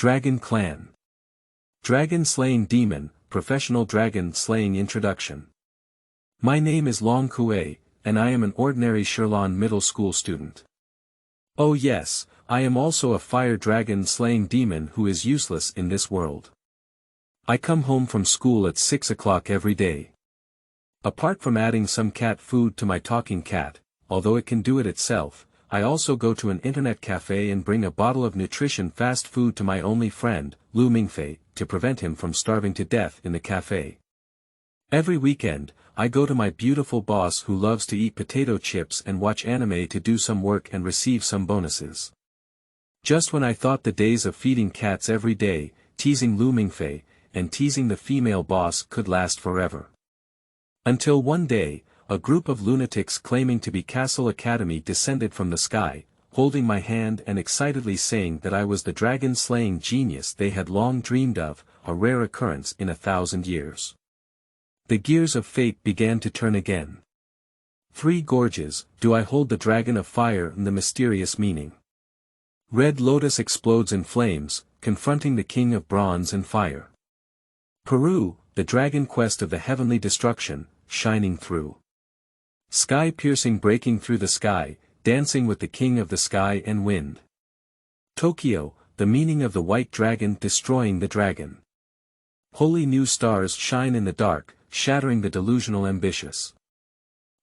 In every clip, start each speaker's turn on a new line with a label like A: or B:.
A: Dragon Clan. Dragon Slaying Demon, Professional Dragon Slaying Introduction. My name is Long Kui, and I am an ordinary Shilan Middle School student. Oh yes, I am also a fire dragon slaying demon who is useless in this world. I come home from school at 6 o'clock every day. Apart from adding some cat food to my talking cat, although it can do it itself, I also go to an internet cafe and bring a bottle of nutrition fast food to my only friend, Lu Mingfei, to prevent him from starving to death in the cafe. Every weekend, I go to my beautiful boss who loves to eat potato chips and watch anime to do some work and receive some bonuses. Just when I thought the days of feeding cats every day, teasing Lu Mingfei, and teasing the female boss could last forever. Until one day, a group of lunatics claiming to be Kassel Academy descended from the sky, holding my hand and excitedly saying that I was the dragon-slaying genius they had long dreamed of, a rare occurrence in 1,000 years. The gears of fate began to turn again. 3 Gorges, do I hold the dragon of fire and the mysterious meaning? Red lotus explodes in flames, confronting the king of bronze and fire. Peru, the dragon quest of the heavenly destruction, shining through. Sky piercing breaking through the sky, dancing with the king of the sky and wind. Tokyo, the meaning of the white dragon destroying the dragon. Holy new stars shine in the dark, shattering the delusional ambitious.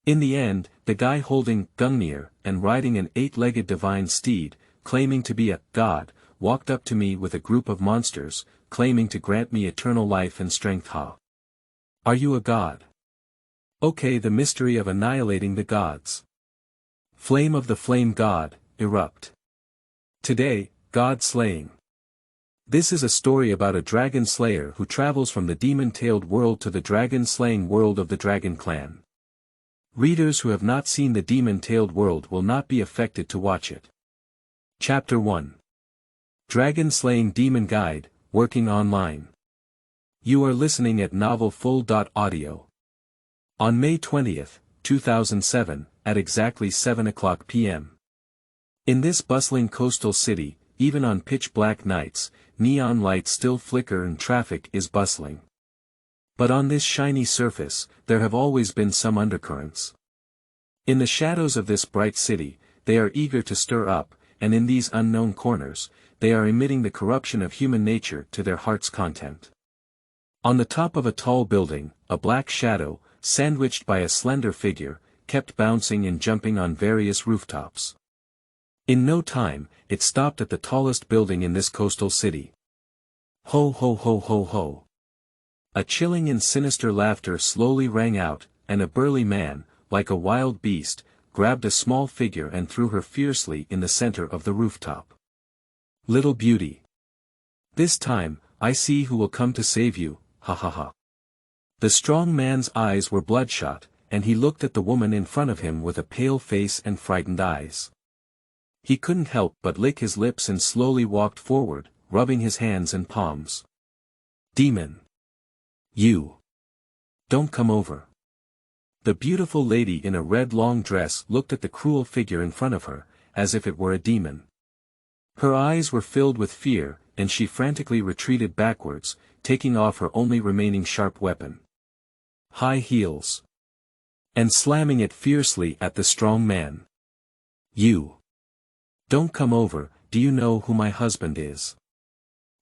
A: In the end, the guy holding Gungnier and riding an 8-legged divine steed, claiming to be a god, walked up to me with a group of monsters, claiming to grant me eternal life and strengthHa. Are you a god? Okay, the mystery of annihilating the gods. Flame of the flame god, erupt. Today, God slaying. This is a story about a dragon slayer who travels from the demon-tailed world to the dragon-slaying world of the Dragon Clan. Readers who have not seen the demon-tailed world will not be affected to watch it. Chapter 1. Dragon-slaying demon guide, working online. You are listening at novelfull.audio. On May 20, 2007, at exactly 7 o'clock p.m. In this bustling coastal city, even on pitch-black nights, neon lights still flicker and traffic is bustling. But on this shiny surface, there have always been some undercurrents. In the shadows of this bright city, they are eager to stir up, and in these unknown corners, they are emitting the corruption of human nature to their heart's content. On the top of a tall building, a black shadow, sandwiched by a slender figure, kept bouncing and jumping on various rooftops. In no time, it stopped at the tallest building in this coastal city. Ho ho ho ho ho. A chilling and sinister laughter slowly rang out, and a burly man, like a wild beast, grabbed a small figure and threw her fiercely in the center of the rooftop. Little beauty. This time, I see who will come to save you, ha ha ha. The strong man's eyes were bloodshot, and he looked at the woman in front of him with a pale face and frightened eyes. He couldn't help but lick his lips and slowly walked forward, rubbing his hands and palms. Demon. You. Don't come over. The beautiful lady in a red long dress looked at the cruel figure in front of her, as if it were a demon. Her eyes were filled with fear, and she frantically retreated backwards, taking off her only remaining sharp weapon. High heels. And slamming it fiercely at the strong man. You. Don't come over, do you know who my husband is?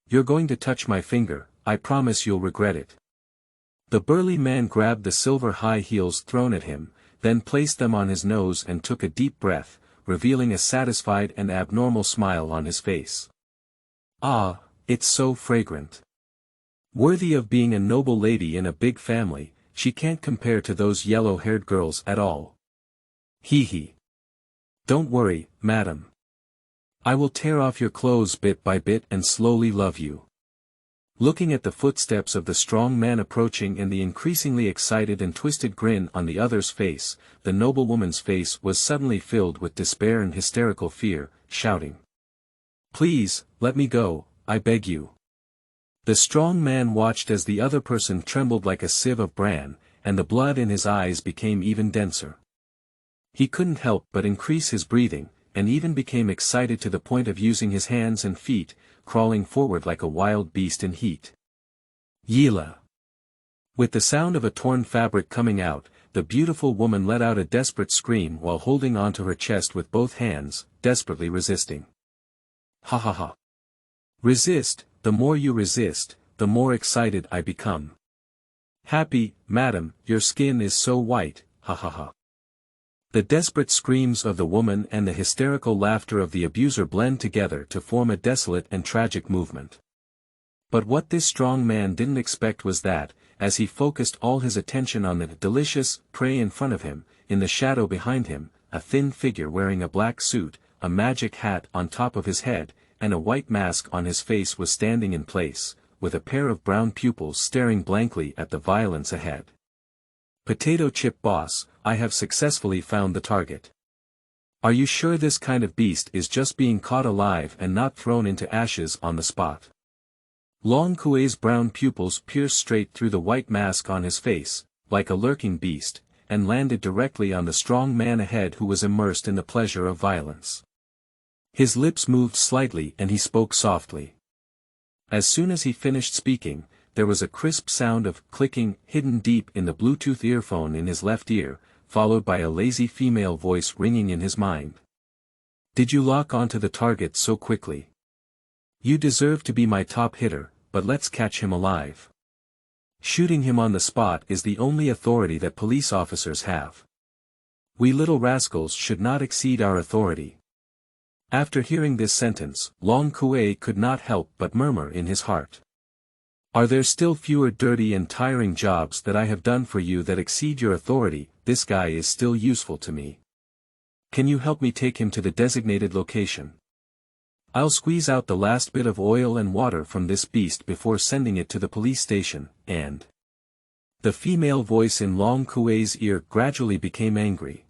A: You're going to touch my finger, I promise you'll regret it. The burly man grabbed the silver high heels thrown at him, then placed them on his nose and took a deep breath, revealing a satisfied and abnormal smile on his face. Ah, it's so fragrant. Worthy of being a noble lady in a big family, she can't compare to those yellow-haired girls at all. Hee hee. Don't worry, madam. I will tear off your clothes bit by bit and slowly love you. Looking at the footsteps of the strong man approaching and the increasingly excited and twisted grin on the other's face, the noblewoman's face was suddenly filled with despair and hysterical fear, shouting. Please, let me go, I beg you. The strong man watched as the other person trembled like a sieve of bran, and the blood in his eyes became even denser. He couldn't help but increase his breathing, and even became excited to the point of using his hands and feet, crawling forward like a wild beast in heat. Yila. With the sound of a torn fabric coming out, the beautiful woman let out a desperate scream while holding onto her chest with both hands, desperately resisting. Ha ha ha. Resist, the more you resist, the more excited I become. Happy, madam, your skin is so white, ha ha ha. The desperate screams of the woman and the hysterical laughter of the abuser blend together to form a desolate and tragic movement. But what this strong man didn't expect was that, as he focused all his attention on the delicious prey in front of him, in the shadow behind him, a thin figure wearing a black suit, a magic hat on top of his head, and a white mask on his face was standing in place, with a pair of brown pupils staring blankly at the violence ahead. Potato chip boss, I have successfully found the target. Are you sure this kind of beast is just being caught alive and not thrown into ashes on the spot? Long Kui's brown pupils pierced straight through the white mask on his face, like a lurking beast, and landed directly on the strong man ahead who was immersed in the pleasure of violence. His lips moved slightly and he spoke softly. As soon as he finished speaking, there was a crisp sound of clicking hidden deep in the Bluetooth earphone in his left ear, followed by a lazy female voice ringing in his mind. Did you lock onto the target so quickly? You deserve to be my top hitter, but let's catch him alive. Shooting him on the spot is the only authority that police officers have. We little rascals should not exceed our authority. After hearing this sentence, Long Kui could not help but murmur in his heart. Are there still fewer dirty and tiring jobs that I have done for you that exceed your authority? This guy is still useful to me. Can you help me take him to the designated location? I'll squeeze out the last bit of oil and water from this beast before sending it to the police station, and... The female voice in Long Kui's ear gradually became angry.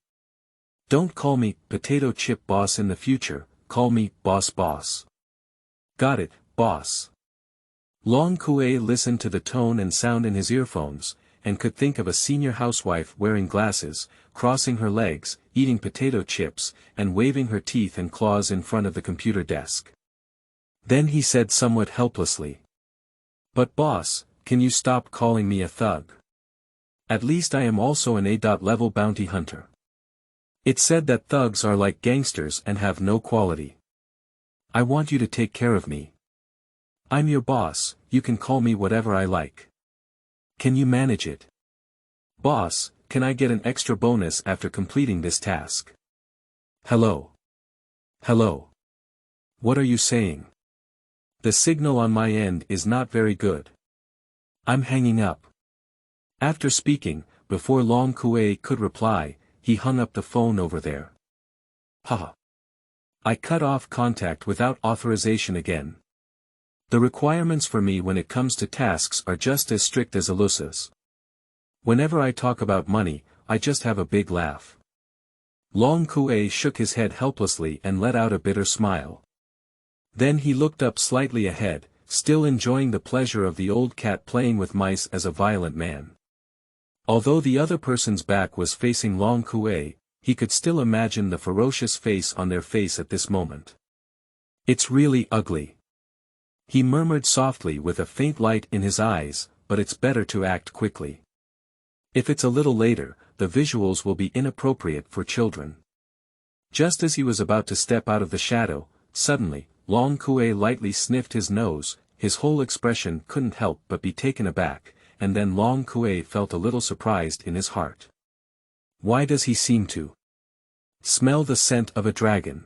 A: Don't call me potato chip boss in the future, call me boss. Got it, boss. Long Kui listened to the tone and sound in his earphones, and could think of a senior housewife wearing glasses, crossing her legs, eating potato chips, and waving her teeth and claws in front of the computer desk. Then he said somewhat helplessly. But boss, can you stop calling me a thug? At least I am also an A-level bounty hunter. It's said that thugs are like gangsters and have no quality. I want you to take care of me. I'm your boss, you can call me whatever I like. Can you manage it? Boss, can I get an extra bonus after completing this task? Hello. Hello. What are you saying? The signal on my end is not very good. I'm hanging up. After speaking, before Long Kui could reply, he hung up the phone over there. Haha. I cut off contact without authorization again. The requirements for me when it comes to tasks are just as strict as Alusa's. Whenever I talk about money, I just have a big laugh. Long Kui shook his head helplessly and let out a bitter smile. Then he looked up slightly ahead, still enjoying the pleasure of the old cat playing with mice as a violent man. Although the other person's back was facing Long Kui, he could still imagine the ferocious face on their face at this moment. It's really ugly. He murmured softly with a faint light in his eyes, but it's better to act quickly. If it's a little later, the visuals will be inappropriate for children. Just as he was about to step out of the shadow, suddenly, Long Kui lightly sniffed his nose, his whole expression couldn't help but be taken aback, and then Long Kui felt a little surprised in his heart. Why does he seem to smell the scent of a dragon?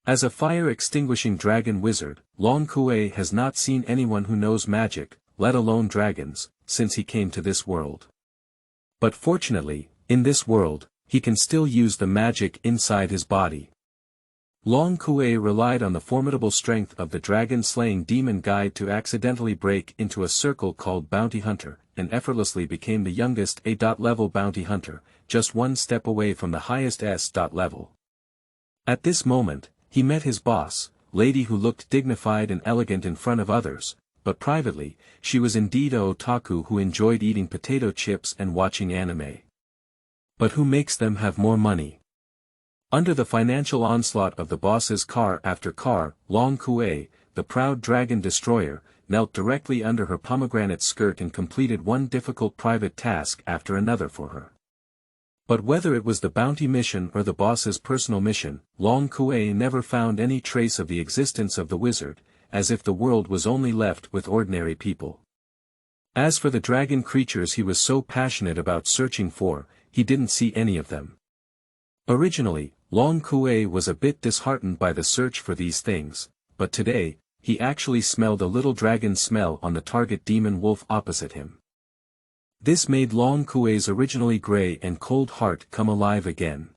A: As a fire-extinguishing dragon wizard, Long Kui has not seen anyone who knows magic, let alone dragons, since he came to this world. But fortunately, in this world, he can still use the magic inside his body. Long Kui relied on the formidable strength of the dragon-slaying demon guide to accidentally break into a circle called Bounty Hunter, and effortlessly became the youngest A-level bounty hunter, just one step away from the highest S-level. At this moment, he met his boss, lady who looked dignified and elegant in front of others, but privately, she was indeed a otaku who enjoyed eating potato chips and watching anime. But who makes them have more money? Under the financial onslaught of the boss's car after car, Long Kui, the proud dragon destroyer, knelt directly under her pomegranate skirt and completed one difficult private task after another for her. But whether it was the bounty mission or the boss's personal mission, Long Kui never found any trace of the existence of the wizard, as if the world was only left with ordinary people. As for the dragon creatures he was so passionate about searching for, he didn't see any of them. Originally, Long Kui was a bit disheartened by the search for these things, but today, he actually smelled a little dragon smell on the target demon wolf opposite him. This made Long Kui's originally grey and cold heart come alive again.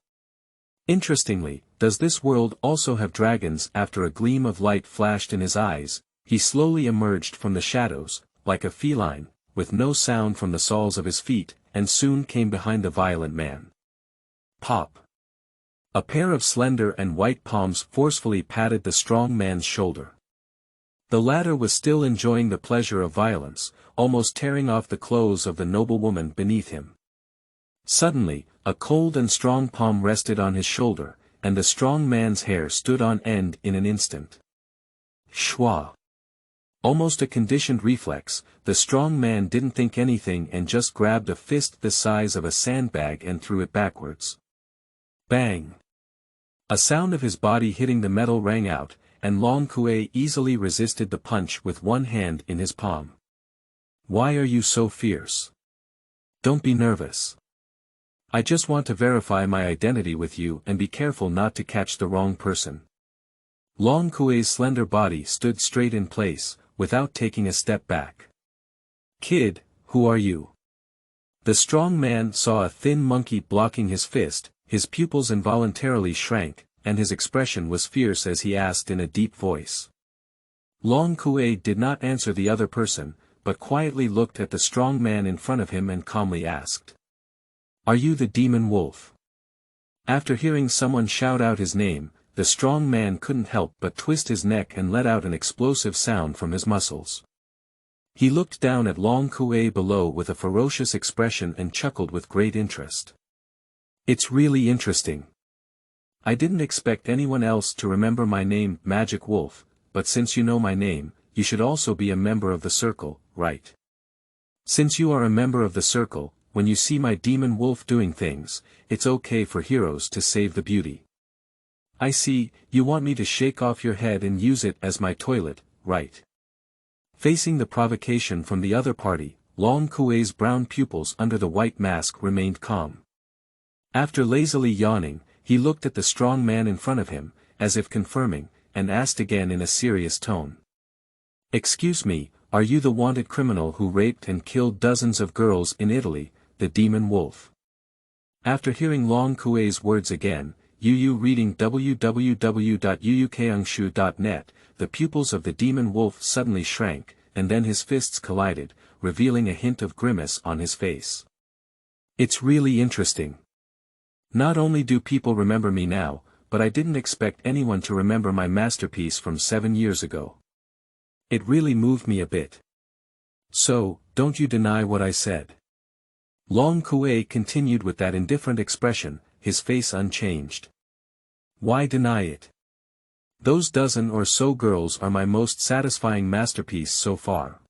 A: Interestingly, does this world also have dragons? After a gleam of light flashed in his eyes, he slowly emerged from the shadows, like a feline, with no sound from the soles of his feet, and soon came behind the violent man. Pop! A pair of slender and white palms forcefully patted the strong man's shoulder. The latter was still enjoying the pleasure of violence, almost tearing off the clothes of the noblewoman beneath him. Suddenly, a cold and strong palm rested on his shoulder, and the strong man's hair stood on end in an instant. Shwa! Almost a conditioned reflex, the strong man didn't think anything and just grabbed a fist the size of a sandbag and threw it backwards. Bang! A sound of his body hitting the metal rang out, and Long Kui easily resisted the punch with one hand in his palm. Why are you so fierce? Don't be nervous. I just want to verify my identity with you and be careful not to catch the wrong person. Long Kui's slender body stood straight in place, without taking a step back. Kid, who are you? The strong man saw a thin monkey blocking his fist, his pupils involuntarily shrank, and his expression was fierce as he asked in a deep voice. Long Kui did not answer the other person, but quietly looked at the strong man in front of him and calmly asked. Are you the demon wolf? After hearing someone shout out his name, the strong man couldn't help but twist his neck and let out an explosive sound from his muscles. He looked down at Long Kui below with a ferocious expression and chuckled with great interest. It's really interesting. I didn't expect anyone else to remember my name, Magic Wolf, but since you know my name, you should also be a member of the circle, right? Since you are a member of the circle, when you see my demon wolf doing things, it's okay for heroes to save the beauty. I see, you want me to shake off your head and use it as my toilet, right? Facing the provocation from the other party, Long Kui's brown pupils under the white mask remained calm. After lazily yawning, he looked at the strong man in front of him, as if confirming, and asked again in a serious tone. Excuse me, are you the wanted criminal who raped and killed dozens of girls in Italy, the demon wolf? After hearing Long Kui's words again, reading www.uukangshu.net, the pupils of the demon wolf suddenly shrank, and then his fists collided, revealing a hint of grimace on his face. It's really interesting. Not only do people remember me now, but I didn't expect anyone to remember my masterpiece from 7 years ago. It really moved me a bit. So, don't you deny what I said? Long Kui continued with that indifferent expression, his face unchanged. Why deny it? Those dozen or so girls are my most satisfying masterpiece so far.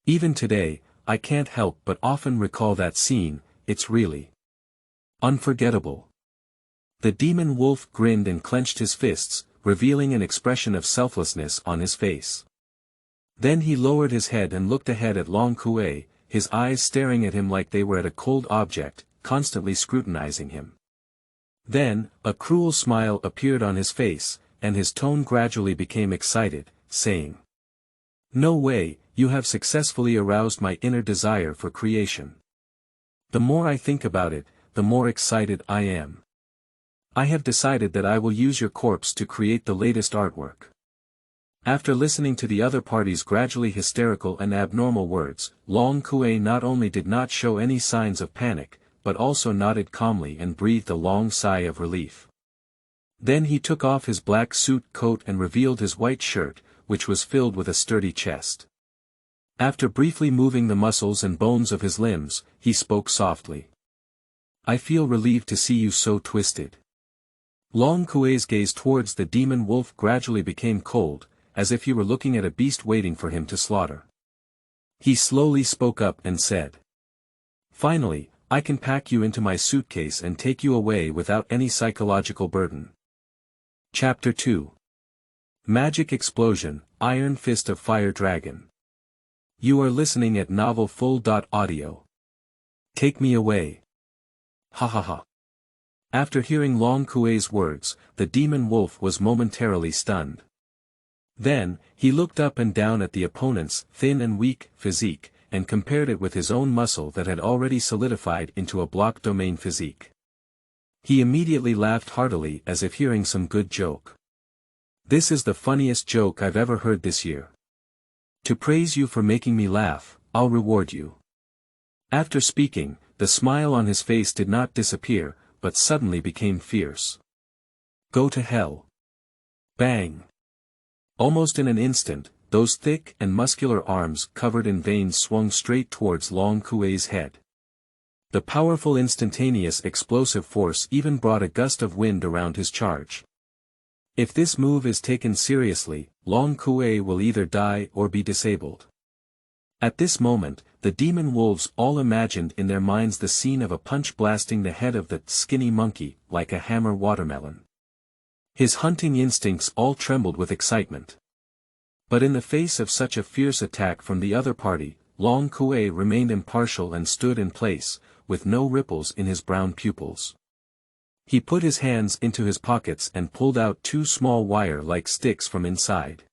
A: Even today, I can't help but often recall that scene, it's really unforgettable. The demon wolf grinned and clenched his fists, revealing an expression of selflessness on his face. Then he lowered his head and looked ahead at Long Kui, his eyes staring at him like they were at a cold object, constantly scrutinizing him. Then, a cruel smile appeared on his face, and his tone gradually became excited, saying, No way, you have successfully aroused my inner desire for creation. The more I think about it, the more excited I am. I have decided that I will use your corpse to create the latest artwork. After listening to the other party's gradually hysterical and abnormal words, Long Kui not only did not show any signs of panic, but also nodded calmly and breathed a long sigh of relief. Then he took off his black suit coat and revealed his white shirt, which was filled with a sturdy chest. After briefly moving the muscles and bones of his limbs, he spoke softly. I feel relieved to see you so twisted. Long Kui's gaze towards the demon wolf gradually became cold, as if he were looking at a beast waiting for him to slaughter. He slowly spoke up and said, "Finally, I can pack you into my suitcase and take you away without any psychological burden." Chapter 2. Magic Explosion, Iron Fist of Fire Dragon. You are listening at Novel Full.audio. Take me away. Ha ha ha. After hearing Long Kui's words, the demon wolf was momentarily stunned. Then, he looked up and down at the opponent's thin and weak physique, and compared it with his own muscle that had already solidified into a block domain physique. He immediately laughed heartily as if hearing some good joke. "This is the funniest joke I've ever heard this year. To praise you for making me laugh, I'll reward you." After speaking, the smile on his face did not disappear, but suddenly became fierce. "Go to hell." Bang! Almost in an instant, those thick and muscular arms covered in veins swung straight towards Long Kui's head. The powerful instantaneous explosive force even brought a gust of wind around his charge. If this move is taken seriously, Long Kui will either die or be disabled. At this moment, the demon wolves all imagined in their minds the scene of a punch blasting the head of the skinny monkey, like a hammer watermelon. His hunting instincts all trembled with excitement. But in the face of such a fierce attack from the other party, Long Kui remained impartial and stood in place, with no ripples in his brown pupils. He put his hands into his pockets and pulled out two small wire-like sticks from inside.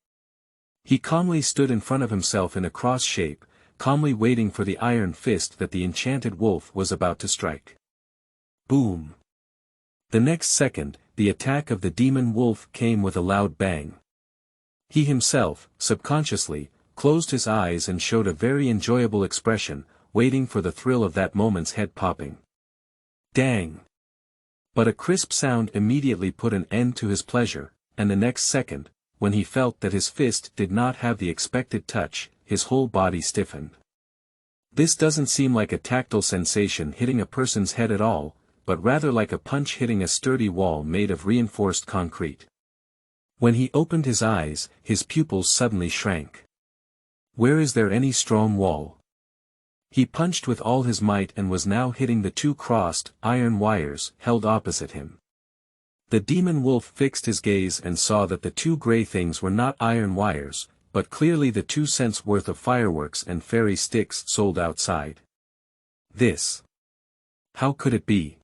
A: He calmly stood in front of himself in a cross shape, calmly waiting for the iron fist that the enchanted wolf was about to strike. Boom! The next second, the attack of the demon wolf came with a loud bang. He himself, subconsciously, closed his eyes and showed a very enjoyable expression, waiting for the thrill of that moment's head popping. Dang! But a crisp sound immediately put an end to his pleasure, and the next second, when he felt that his fist did not have the expected touch, his whole body stiffened. This doesn't seem like a tactile sensation hitting a person's head at all, but rather like a punch hitting a sturdy wall made of reinforced concrete. When he opened his eyes, his pupils suddenly shrank. Where is there any strong wall? He punched with all his might and was now hitting the two crossed, iron wires held opposite him. The demon wolf fixed his gaze and saw that the two gray things were not iron wires, but clearly the 2 cents worth of fireworks and fairy sticks sold outside. This. How could it be?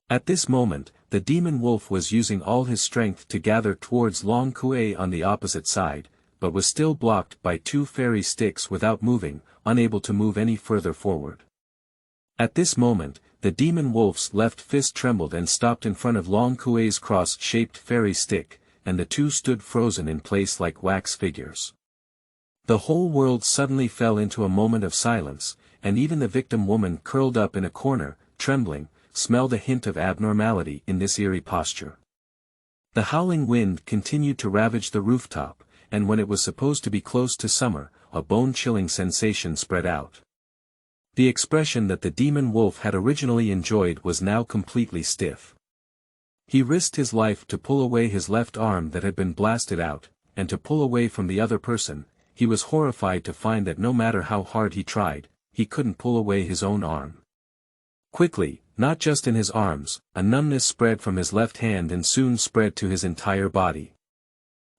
A: At this moment, the demon wolf was using all his strength to gather towards Long Kui on the opposite side, but was still blocked by 2 fairy sticks without moving, unable to move any further forward. At this moment, the demon wolf's left fist trembled and stopped in front of Long Kui's cross-shaped fairy stick, and the two stood frozen in place like wax figures. The whole world suddenly fell into a moment of silence, and even the victim woman curled up in a corner, trembling, smelled a hint of abnormality in this eerie posture. The howling wind continued to ravage the rooftop, and when it was supposed to be close to summer, a bone-chilling sensation spread out. The expression that the demon wolf had originally enjoyed was now completely stiff. He risked his life to pull away his left arm that had been blasted out, and to pull away from the other person. He was horrified to find that no matter how hard he tried, he couldn't pull away his own arm. Quickly, not just in his arms, a numbness spread from his left hand and soon spread to his entire body.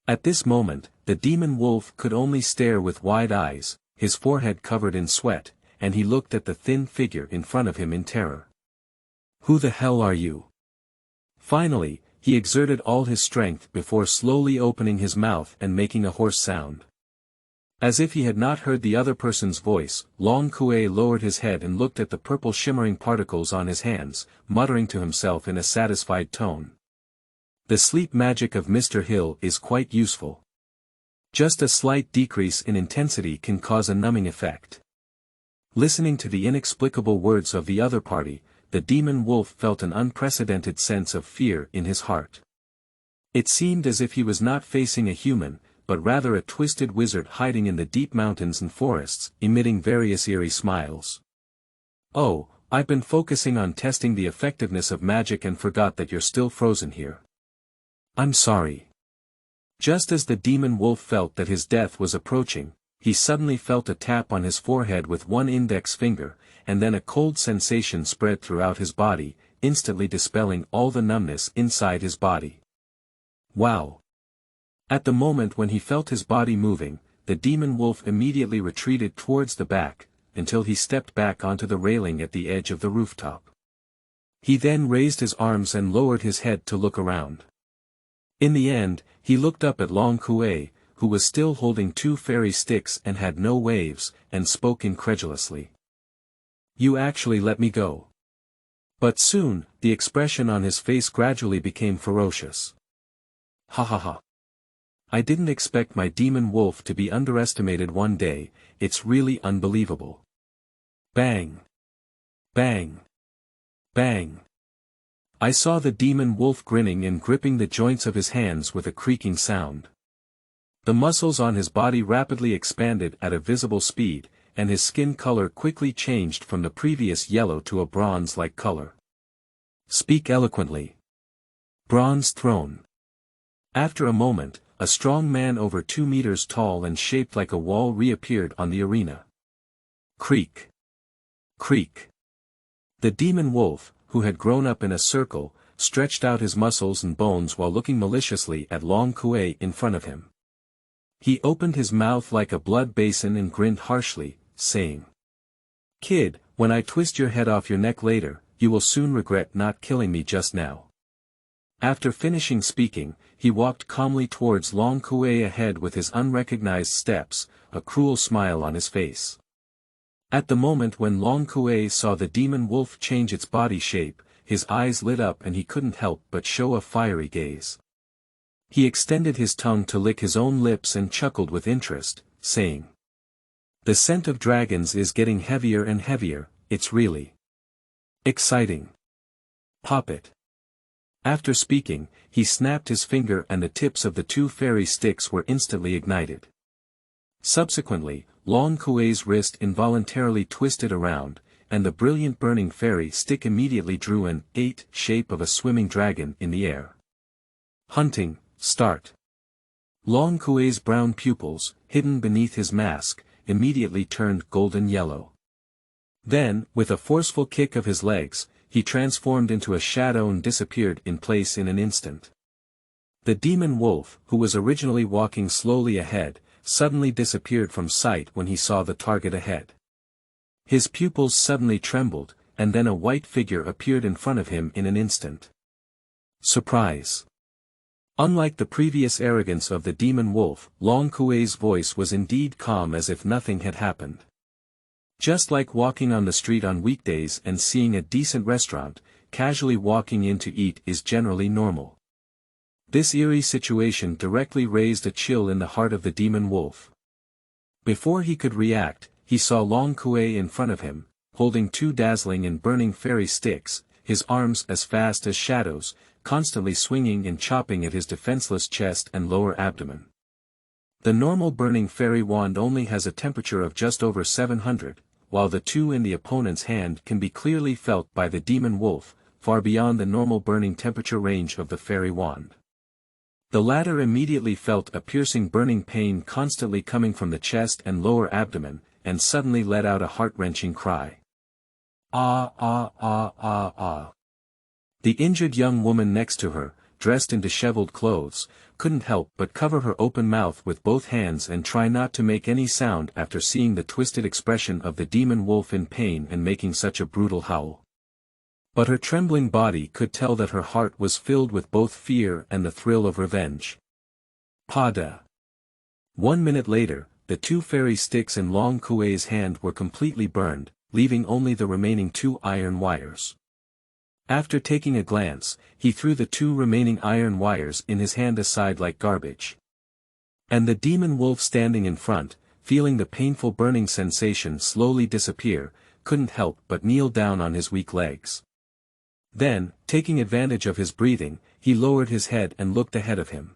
A: At this moment, the demon wolf could only stare with wide eyes, his forehead covered in sweat, and he looked at the thin figure in front of him in terror. "Who the hell are you?" Finally, he exerted all his strength before slowly opening his mouth and making a hoarse sound. As if he had not heard the other person's voice, Long Kui lowered his head and looked at the purple shimmering particles on his hands, muttering to himself in a satisfied tone. "The sleep magic of Mr. Hill is quite useful. Just a slight decrease in intensity can cause a numbing effect." Listening to the inexplicable words of the other party, the demon wolf felt an unprecedented sense of fear in his heart. It seemed as if he was not facing a human, but rather a twisted wizard hiding in the deep mountains and forests, emitting various eerie smiles. "Oh, I've been focusing on testing the effectiveness of magic and forgot that you're still frozen here. I'm sorry." Just as the demon wolf felt that his death was approaching, he suddenly felt a tap on his forehead with one index finger, and then a cold sensation spread throughout his body, instantly dispelling all the numbness inside his body. Wow! At the moment when he felt his body moving, the demon wolf immediately retreated towards the back, until he stepped back onto the railing at the edge of the rooftop. He then raised his arms and lowered his head to look around. In the end, he looked up at Long Kui, who was still holding 2 fairy sticks and had no waves, and spoke incredulously. "You actually let me go." But soon, the expression on his face gradually became ferocious. "Ha ha ha. I didn't expect my demon wolf to be underestimated one day, it's really unbelievable." Bang! Bang! Bang! I saw the demon wolf grinning and gripping the joints of his hands with a creaking sound. The muscles on his body rapidly expanded at a visible speed, and his skin color quickly changed from the previous yellow to a bronze-like color. "Speak eloquently." Bronze throne. After a moment, a strong man over 2 meters tall and shaped like a wall reappeared on the arena. Creak. Creak. The demon wolf, who had grown up in a circle, stretched out his muscles and bones while looking maliciously at Long Kui in front of him. He opened his mouth like a blood basin and grinned harshly, saying, "Kid, when I twist your head off your neck later, you will soon regret not killing me just now." After finishing speaking, he walked calmly towards Long Kui ahead with his unrecognized steps, a cruel smile on his face. At the moment when Long Kui saw the demon wolf change its body shape, his eyes lit up and he couldn't help but show a fiery gaze. He extended his tongue to lick his own lips and chuckled with interest, saying, "The scent of dragons is getting heavier and heavier, it's really exciting. Pop it." After speaking, he snapped his finger and the tips of the 2 fairy sticks were instantly ignited. Subsequently, Long Kui's wrist involuntarily twisted around, and the brilliant burning fairy stick immediately drew an 8 shape of a swimming dragon in the air. Hunting, start. Long Kui's brown pupils, hidden beneath his mask, immediately turned golden yellow. Then, with a forceful kick of his legs, he transformed into a shadow and disappeared in place in an instant. The demon wolf, who was originally walking slowly ahead, suddenly disappeared from sight when he saw the target ahead. His pupils suddenly trembled, and then a white figure appeared in front of him in an instant. Surprise! Unlike the previous arrogance of the demon wolf, Long Kui's voice was indeed calm as if nothing had happened. Just like walking on the street on weekdays and seeing a decent restaurant, casually walking in to eat is generally normal. This eerie situation directly raised a chill in the heart of the demon wolf. Before he could react, he saw Long Kui in front of him, holding 2 dazzling and burning fairy sticks, his arms as fast as shadows, constantly swinging and chopping at his defenseless chest and lower abdomen. The normal burning fairy wand only has a temperature of just over 700, while the 2 in the opponent's hand can be clearly felt by the demon wolf, far beyond the normal burning temperature range of the fairy wand. The latter immediately felt a piercing burning pain constantly coming from the chest and lower abdomen, and suddenly let out a heart-wrenching cry. Ah ah ah ah ah. The injured young woman next to her, dressed in disheveled clothes, couldn't help but cover her open mouth with both hands and try not to make any sound after seeing the twisted expression of the demon wolf in pain and making such a brutal howl. But her trembling body could tell that her heart was filled with both fear and the thrill of revenge. Pada. 1 minute later, the 2 fairy sticks in Long Kui's hand were completely burned, leaving only the remaining 2 iron wires. After taking a glance, he threw the 2 remaining iron wires in his hand aside like garbage. And the demon wolf standing in front, feeling the painful burning sensation slowly disappear, couldn't help but kneel down on his weak legs. Then, taking advantage of his breathing, he lowered his head and looked ahead of him.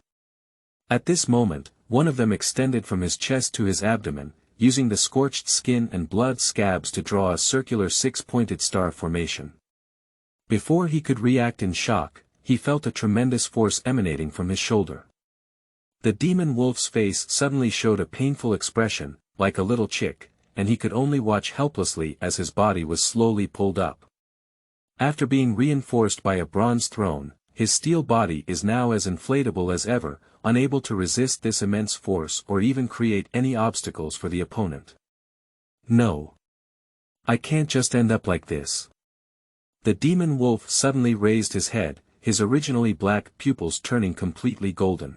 A: At this moment, one of them extended from his chest to his abdomen, using the scorched skin and blood scabs to draw a circular 6-pointed star formation. Before he could react in shock, he felt a tremendous force emanating from his shoulder. The demon wolf's face suddenly showed a painful expression, like a little chick, and he could only watch helplessly as his body was slowly pulled up. After being reinforced by a bronze throne, his steel body is now as inflatable as ever, unable to resist this immense force or even create any obstacles for the opponent. No. I can't just end up like this. The demon wolf suddenly raised his head, his originally black pupils turning completely golden.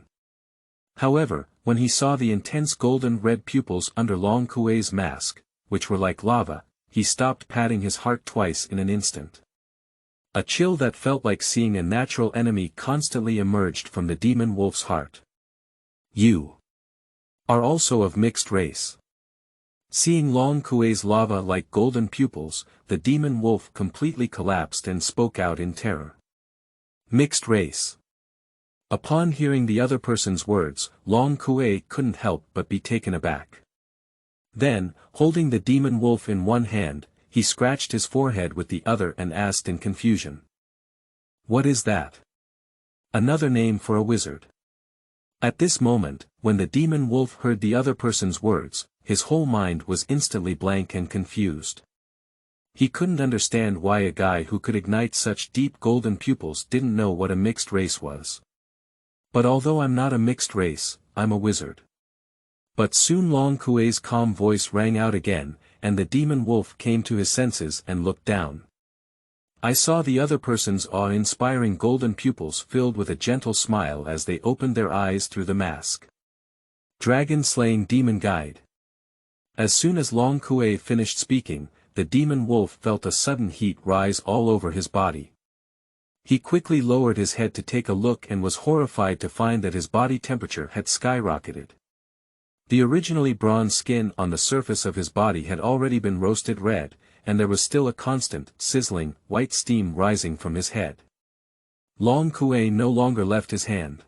A: However, when he saw the intense golden-red pupils under Long Kui's mask, which were like lava, he stopped patting his heart twice in an instant. A chill that felt like seeing a natural enemy constantly emerged from the demon wolf's heart. You are also of mixed race. Seeing Long Kui's lava-like golden pupils, the demon wolf completely collapsed and spoke out in terror. Mixed race. Upon hearing the other person's words, Long Kui couldn't help but be taken aback. Then, holding the demon wolf in one hand, he scratched his forehead with the other and asked in confusion. What is that? Another name for a wizard. At this moment, when the demon wolf heard the other person's words, his whole mind was instantly blank and confused. He couldn't understand why a guy who could ignite such deep golden pupils didn't know what a mixed race was. But although I'm not a mixed race, I'm a wizard. But soon Long Kui's calm voice rang out again, and the demon wolf came to his senses and looked down. I saw the other person's awe-inspiring golden pupils filled with a gentle smile as they opened their eyes through the mask. Dragon-slaying demon guide. As soon as Long Kui finished speaking, the demon wolf felt a sudden heat rise all over his body. He quickly lowered his head to take a look and was horrified to find that his body temperature had skyrocketed. The originally bronze skin on the surface of his body had already been roasted red, and there was still a constant, sizzling, white steam rising from his head. Long Kui no longer left his hand.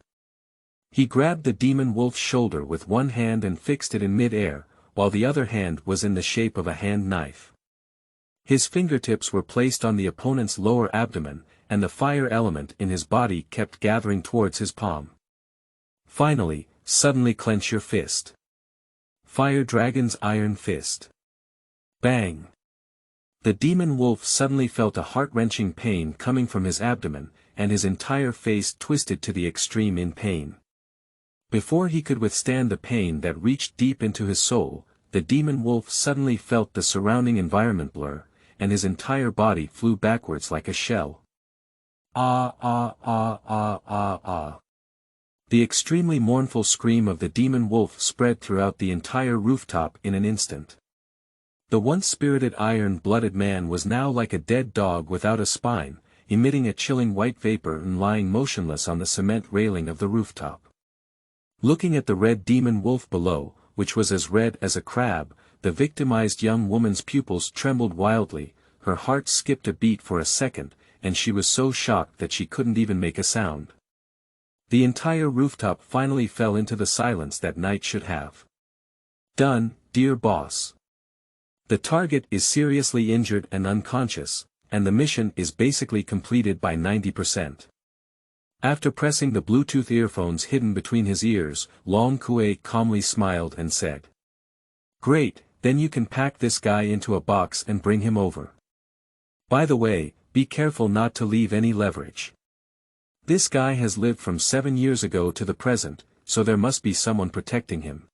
A: He grabbed the demon wolf's shoulder with one hand and fixed it in mid-air, while the other hand was in the shape of a hand knife. His fingertips were placed on the opponent's lower abdomen, and the fire element in his body kept gathering towards his palm. Finally, suddenly clench your fist. Fire Dragon's Iron Fist. Bang! The demon wolf suddenly felt a heart-wrenching pain coming from his abdomen, and his entire face twisted to the extreme in pain. Before he could withstand the pain that reached deep into his soul, the demon wolf suddenly felt the surrounding environment blur, and his entire body flew backwards like a shell. Ah ah ah ah ah ah. The extremely mournful scream of the demon wolf spread throughout the entire rooftop in an instant. The once spirited iron-blooded man was now like a dead dog without a spine, emitting a chilling white vapor and lying motionless on the cement railing of the rooftop. Looking at the red demon wolf below, which was as red as a crab, the victimized young woman's pupils trembled wildly, her heart skipped a beat for a second, and she was so shocked that she couldn't even make a sound. The entire rooftop finally fell into the silence that night should have. Done, dear boss. The target is seriously injured and unconscious, and the mission is basically completed by 90%. After pressing the Bluetooth earphones hidden between his ears, Long Kui calmly smiled and said. Great, then you can pack this guy into a box and bring him over. By the way, be careful not to leave any leverage. This guy has lived from 7 years ago to the present, so there must be someone protecting him.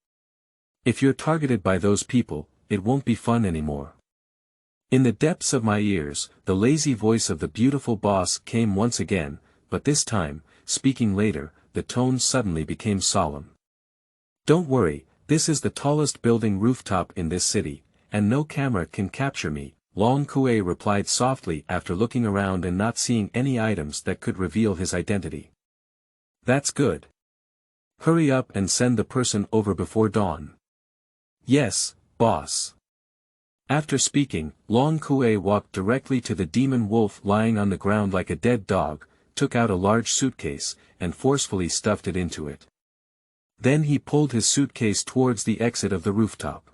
A: If you're targeted by those people, it won't be fun anymore. In the depths of my ears, the lazy voice of the beautiful boss came once again, but this time, speaking later, the tone suddenly became solemn. Don't worry, this is the tallest building rooftop in this city, and no camera can capture me, Long Kui replied softly after looking around and not seeing any items that could reveal his identity. That's good. Hurry up and send the person over before dawn. Yes, boss. After speaking, Long Kui walked directly to the demon wolf lying on the ground like a dead dog, took out a large suitcase, and forcefully stuffed it into it. Then he pulled his suitcase towards the exit of the rooftop.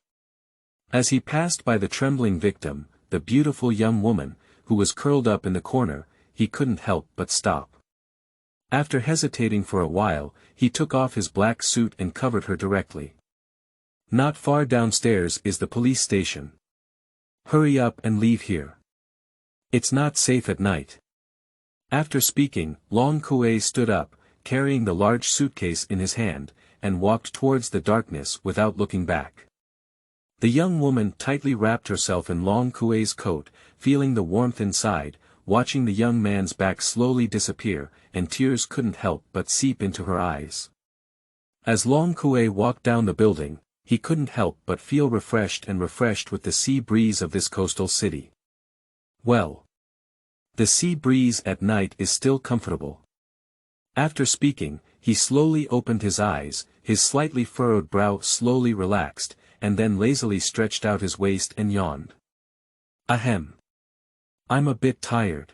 A: As he passed by the trembling victim, the beautiful young woman, who was curled up in the corner, he couldn't help but stop. After hesitating for a while, he took off his black suit and covered her directly. Not far downstairs is the police station. Hurry up and leave here. It's not safe at night. After speaking, Long Kui stood up, carrying the large suitcase in his hand, and walked towards the darkness without looking back. The young woman tightly wrapped herself in Long Kui's coat, feeling the warmth inside, watching the young man's back slowly disappear, and tears couldn't help but seep into her eyes. As Long Kui walked down the building, he couldn't help but feel refreshed with the sea breeze of this coastal city. Well, the sea breeze at night is still comfortable. After speaking, he slowly opened his eyes, his slightly furrowed brow slowly relaxed, and then lazily stretched out his waist and yawned. Ahem. I'm a bit tired.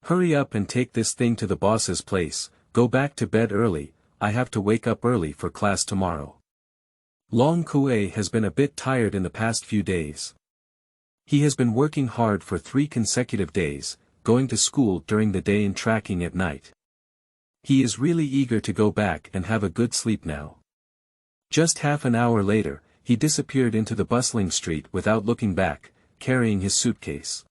A: Hurry up and take this thing to the boss's place, go back to bed early, I have to wake up early for class tomorrow. Long Kui has been a bit tired in the past few days. He has been working hard for 3 consecutive days, going to school during the day and tracking at night. He is really eager to go back and have a good sleep now. Just half an hour later, he disappeared into the bustling street without looking back, carrying his suitcase.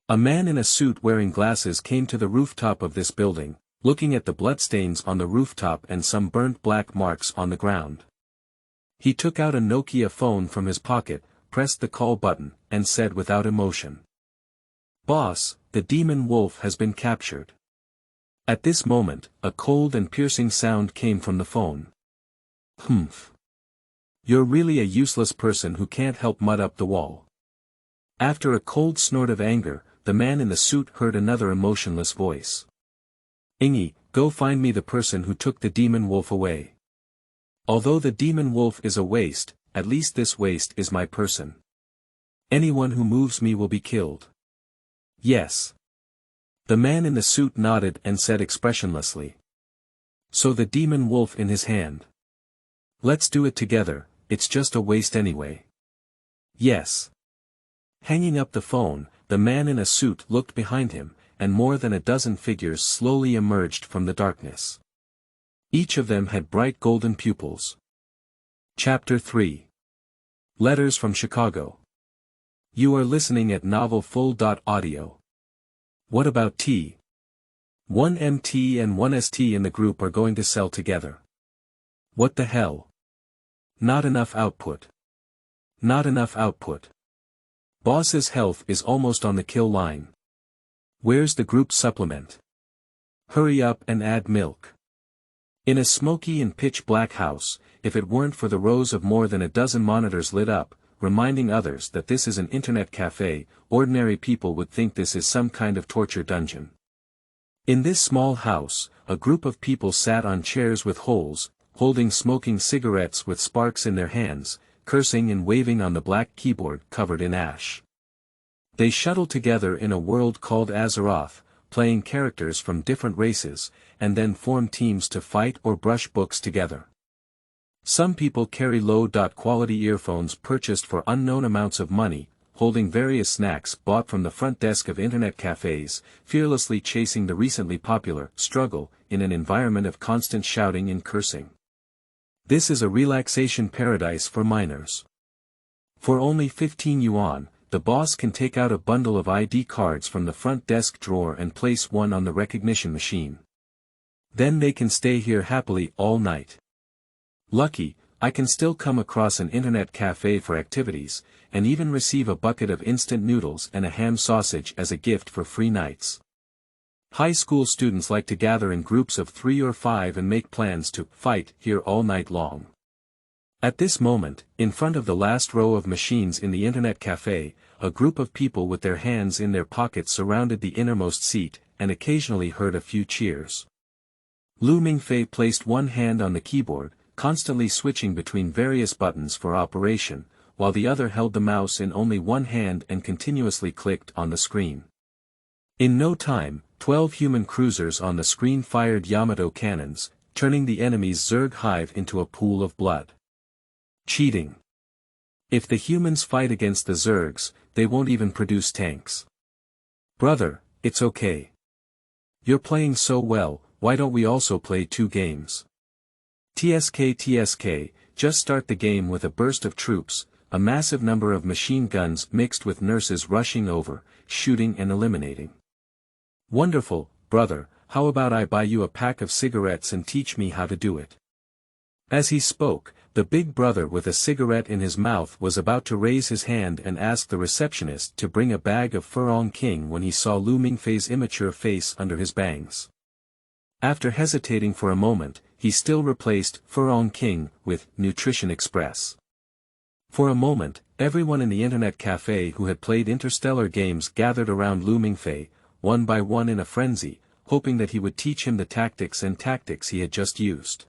A: A man in a suit wearing glasses came to the rooftop of this building, looking at the bloodstains on the rooftop and some burnt black marks on the ground. He took out a Nokia phone from his pocket, pressed the call button, and said without emotion. "Boss, the demon wolf has been captured." At this moment, a cold and piercing sound came from the phone. "Humph. You're really a useless person who can't help mud up the wall." After a cold snort of anger, the man in the suit heard another emotionless voice. "Ingy, go find me the person who took the demon wolf away. Although the demon wolf is a waste, at least this waste is my person. Anyone who moves me will be killed." "Yes." The man in the suit nodded and said expressionlessly. "So the demon wolf in his hand. Let's do it together, it's just a waste anyway." "Yes." Hanging up the phone, the man in a suit looked behind him, and more than a dozen figures slowly emerged from the darkness. Each of them had bright golden pupils. Chapter 3. Letters from Chicago. You are listening at Novel Full.audio. What about T? 1 MT and 1 ST in the group are going to sell together. What the hell? Not enough output. Not enough output. Boss's health is almost on the kill line. Where's the group supplement? Hurry up and add milk. In a smoky and pitch-black house, if it weren't for the rows of more than a dozen monitors lit up, reminding others that this is an internet cafe, ordinary people would think this is some kind of torture dungeon. In this small house, a group of people sat on chairs with holes, holding smoking cigarettes with sparks in their hands, cursing and waving on the black keyboard covered in ash. They shuttle together in a world called Azeroth, playing characters from different races, and then form teams to fight or brush books together. Some people carry low-quality earphones purchased for unknown amounts of money, holding various snacks bought from the front desk of internet cafes, fearlessly chasing the recently popular struggle in an environment of constant shouting and cursing. This is a relaxation paradise for minors. For only 15 yuan, the boss can take out a bundle of ID cards from the front desk drawer and place one on the recognition machine. Then they can stay here happily all night. Lucky, I can still come across an internet cafe for activities, and even receive a bucket of instant noodles and a ham sausage as a gift for free nights. High school students like to gather in groups of 3 or 5 and make plans to fight here all night long. At this moment, in front of the last row of machines in the internet cafe, a group of people with their hands in their pockets surrounded the innermost seat, and occasionally heard a few cheers. Lu Mingfei placed one hand on the keyboard, constantly switching between various buttons for operation, while the other held the mouse in only one hand and continuously clicked on the screen. In no time, 12 human cruisers on the screen fired Yamato cannons, turning the enemy's Zerg hive into a pool of blood. Cheating. If the humans fight against the Zergs, they won't even produce tanks. Brother, it's okay. You're playing so well, why don't we also play 2 games? TSK, just start the game with a burst of troops, a massive number of machine guns mixed with nurses rushing over, shooting and eliminating. Wonderful, brother, how about I buy you a pack of cigarettes and teach me how to do it? As he spoke, the big brother with a cigarette in his mouth was about to raise his hand and ask the receptionist to bring a bag of forever.King when he saw Lu Mingfei's immature face under his bangs. After hesitating for a moment, he still replaced forever.King with Nutrition Express. For a moment, everyone in the internet cafe who had played interstellar games gathered around Lu Mingfei, one by one in a frenzy, hoping that he would teach him the tactics he had just used.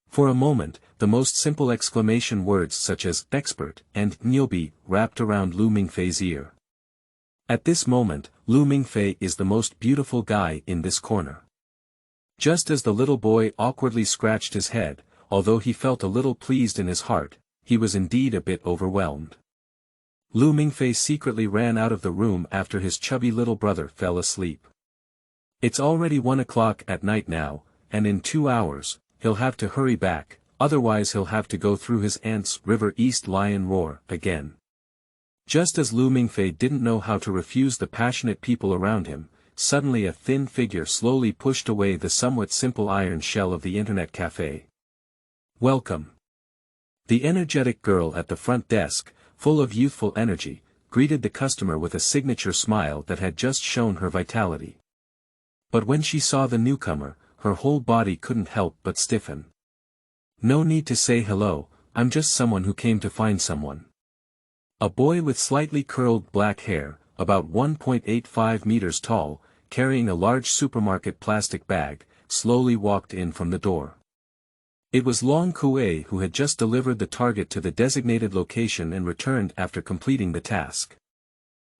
A: For a moment, the most simple exclamation words such as expert and newbie wrapped around Lu Mingfei's ear. At this moment, Lu Mingfei is the most beautiful guy in this corner. Just as the little boy awkwardly scratched his head, although he felt a little pleased in his heart, he was indeed a bit overwhelmed. Lu Mingfei secretly ran out of the room after his chubby little brother fell asleep. It's already 1 o'clock at night now, and in 2 hours, he'll have to hurry back, otherwise he'll have to go through his aunt's River East Lion Roar again. Just as Lu Mingfei didn't know how to refuse the passionate people around him, suddenly a thin figure slowly pushed away the somewhat simple iron shell of the internet cafe. Welcome. The energetic girl at the front desk, full of youthful energy, greeted the customer with a signature smile that had just shown her vitality. But when she saw the newcomer, her whole body couldn't help but stiffen. No need to say hello, I'm just someone who came to find someone. A boy with slightly curled black hair, about 1.85 meters tall, carrying a large supermarket plastic bag, slowly walked in from the door. It was Long Kui who had just delivered the target to the designated location and returned after completing the task.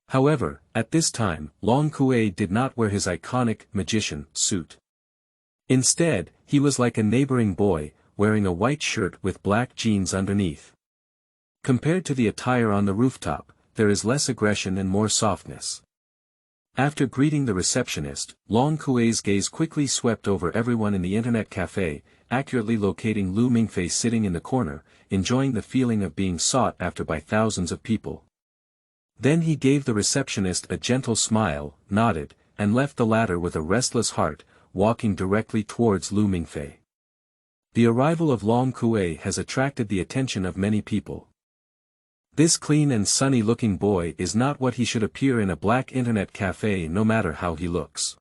A: However, at this time, Long Kui did not wear his iconic magician suit. Instead, he was like a neighboring boy, wearing a white shirt with black jeans underneath. Compared to the attire on the rooftop, there is less aggression and more softness. After greeting the receptionist, Long Kui's gaze quickly swept over everyone in the internet cafe, accurately locating Lu Mingfei sitting in the corner, enjoying the feeling of being sought after by thousands of people. Then he gave the receptionist a gentle smile, nodded, and left the latter with a restless heart, walking directly towards Lu Mingfei. The arrival of Long Kui has attracted the attention of many people. This clean and sunny-looking boy is not what he should appear in a black internet cafe no matter how he looks.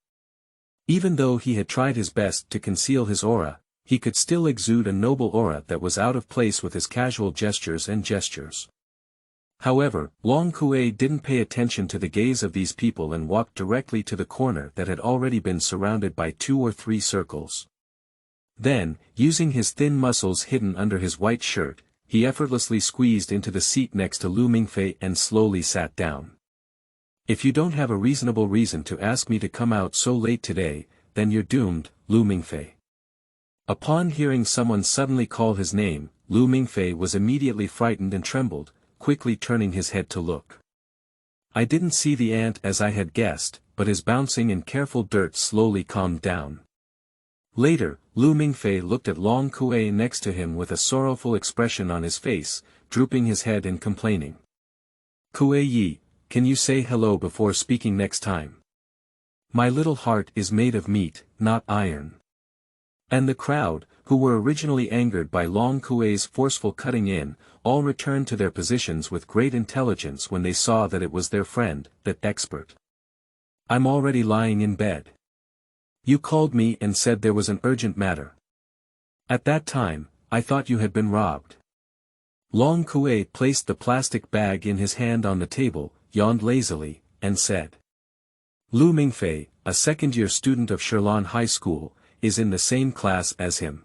A: Even though he had tried his best to conceal his aura, he could still exude a noble aura that was out of place with his casual gestures. However, Long Kui didn't pay attention to the gaze of these people and walked directly to the corner that had already been surrounded by 2 or 3 circles. Then, using his thin muscles hidden under his white shirt, he effortlessly squeezed into the seat next to Lu Mingfei and slowly sat down. If you don't have a reasonable reason to ask me to come out so late today, then you're doomed, Lu Mingfei. Upon hearing someone suddenly call his name, Lu Mingfei was immediately frightened and trembled, quickly turning his head to look. I didn't see the ant as I had guessed, but his bouncing and careful dirt slowly calmed down. Later, Lu Mingfei looked at Long Kui next to him with a sorrowful expression on his face, drooping his head and complaining. Kui, can you say hello before speaking next time? My little heart is made of meat, not iron. And the crowd, who were originally angered by Long Kui's forceful cutting in, all returned to their positions with great intelligence when they saw that it was their friend, that expert. I'm already lying in bed. You called me and said there was an urgent matter. At that time, I thought you had been robbed. Long Kui placed the plastic bag in his hand on the table, yawned lazily, and said. Lu Mingfei, a second-year student of Shilan High School, is in the same class as him.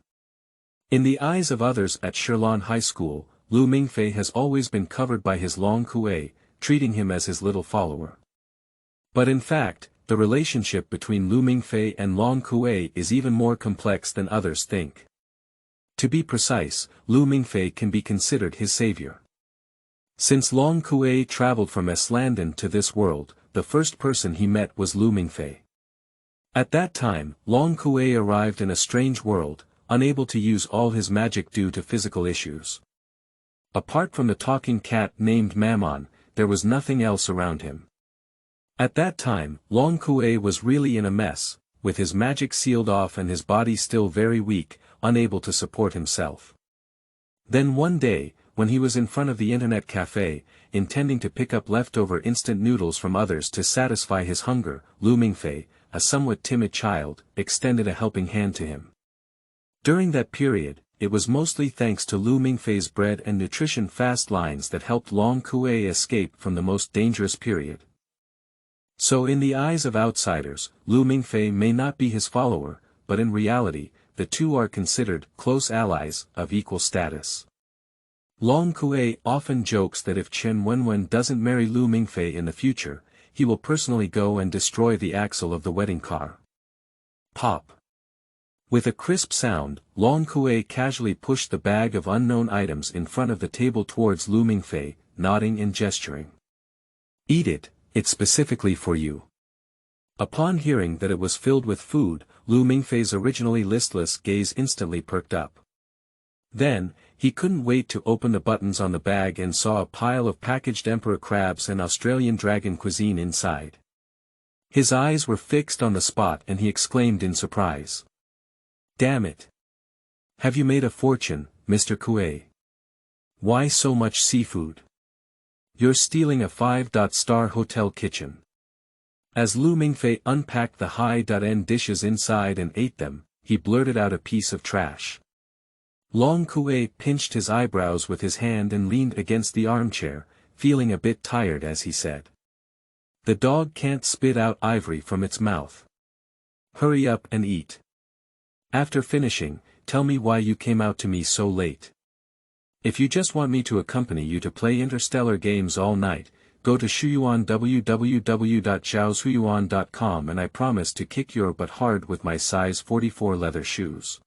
A: In the eyes of others at Shilan High School, Lu Mingfei has always been covered by his Long Kui, treating him as his little follower. But in fact, the relationship between Lu Mingfei and Long Kui is even more complex than others think. To be precise, Lu Mingfei can be considered his savior. Since Long Kui traveled from Landen to this world, the first person he met was Lu Mingfei. At that time, Long Kui arrived in a strange world, unable to use all his magic due to physical issues. Apart from the talking cat named Mammon, there was nothing else around him. At that time, Long Kui was really in a mess, with his magic sealed off and his body still very weak, unable to support himself. Then one day, when he was in front of the internet cafe, intending to pick up leftover instant noodles from others to satisfy his hunger, Lu Mingfei, a somewhat timid child, extended a helping hand to him. During that period, it was mostly thanks to Lu Mingfei's bread and nutrition fast lines that helped Long Kui escape from the most dangerous period. So in the eyes of outsiders, Lu Mingfei may not be his follower, but in reality, the two are considered close allies of equal status. Long Kui often jokes that if Chen Wenwen doesn't marry Lu Mingfei in the future, he will personally go and destroy the axle of the wedding car. Pop. With a crisp sound, Long Kui casually pushed the bag of unknown items in front of the table towards Lu Mingfei, nodding and gesturing. Eat it, it's specifically for you. Upon hearing that it was filled with food, Lu Mingfei's originally listless gaze instantly perked up. Then, he couldn't wait to open the buttons on the bag and saw a pile of packaged emperor crabs and Australian dragon cuisine inside. His eyes were fixed on the spot and he exclaimed in surprise. Damn it! Have you made a fortune, Mr. Kui? Why so much seafood? You're stealing a 5-star hotel kitchen. As Lu Mingfei unpacked the high-end dishes inside and ate them, he blurted out a piece of trash. Long Kui pinched his eyebrows with his hand and leaned against the armchair, feeling a bit tired as he said. The dog can't spit out ivory from its mouth. Hurry up and eat. After finishing, tell me why you came out to me so late. If you just want me to accompany you to play interstellar games all night, go to Shuyuan www.xiaoshuyuan.com and I promise to kick your butt hard with my size 44 leather shoes.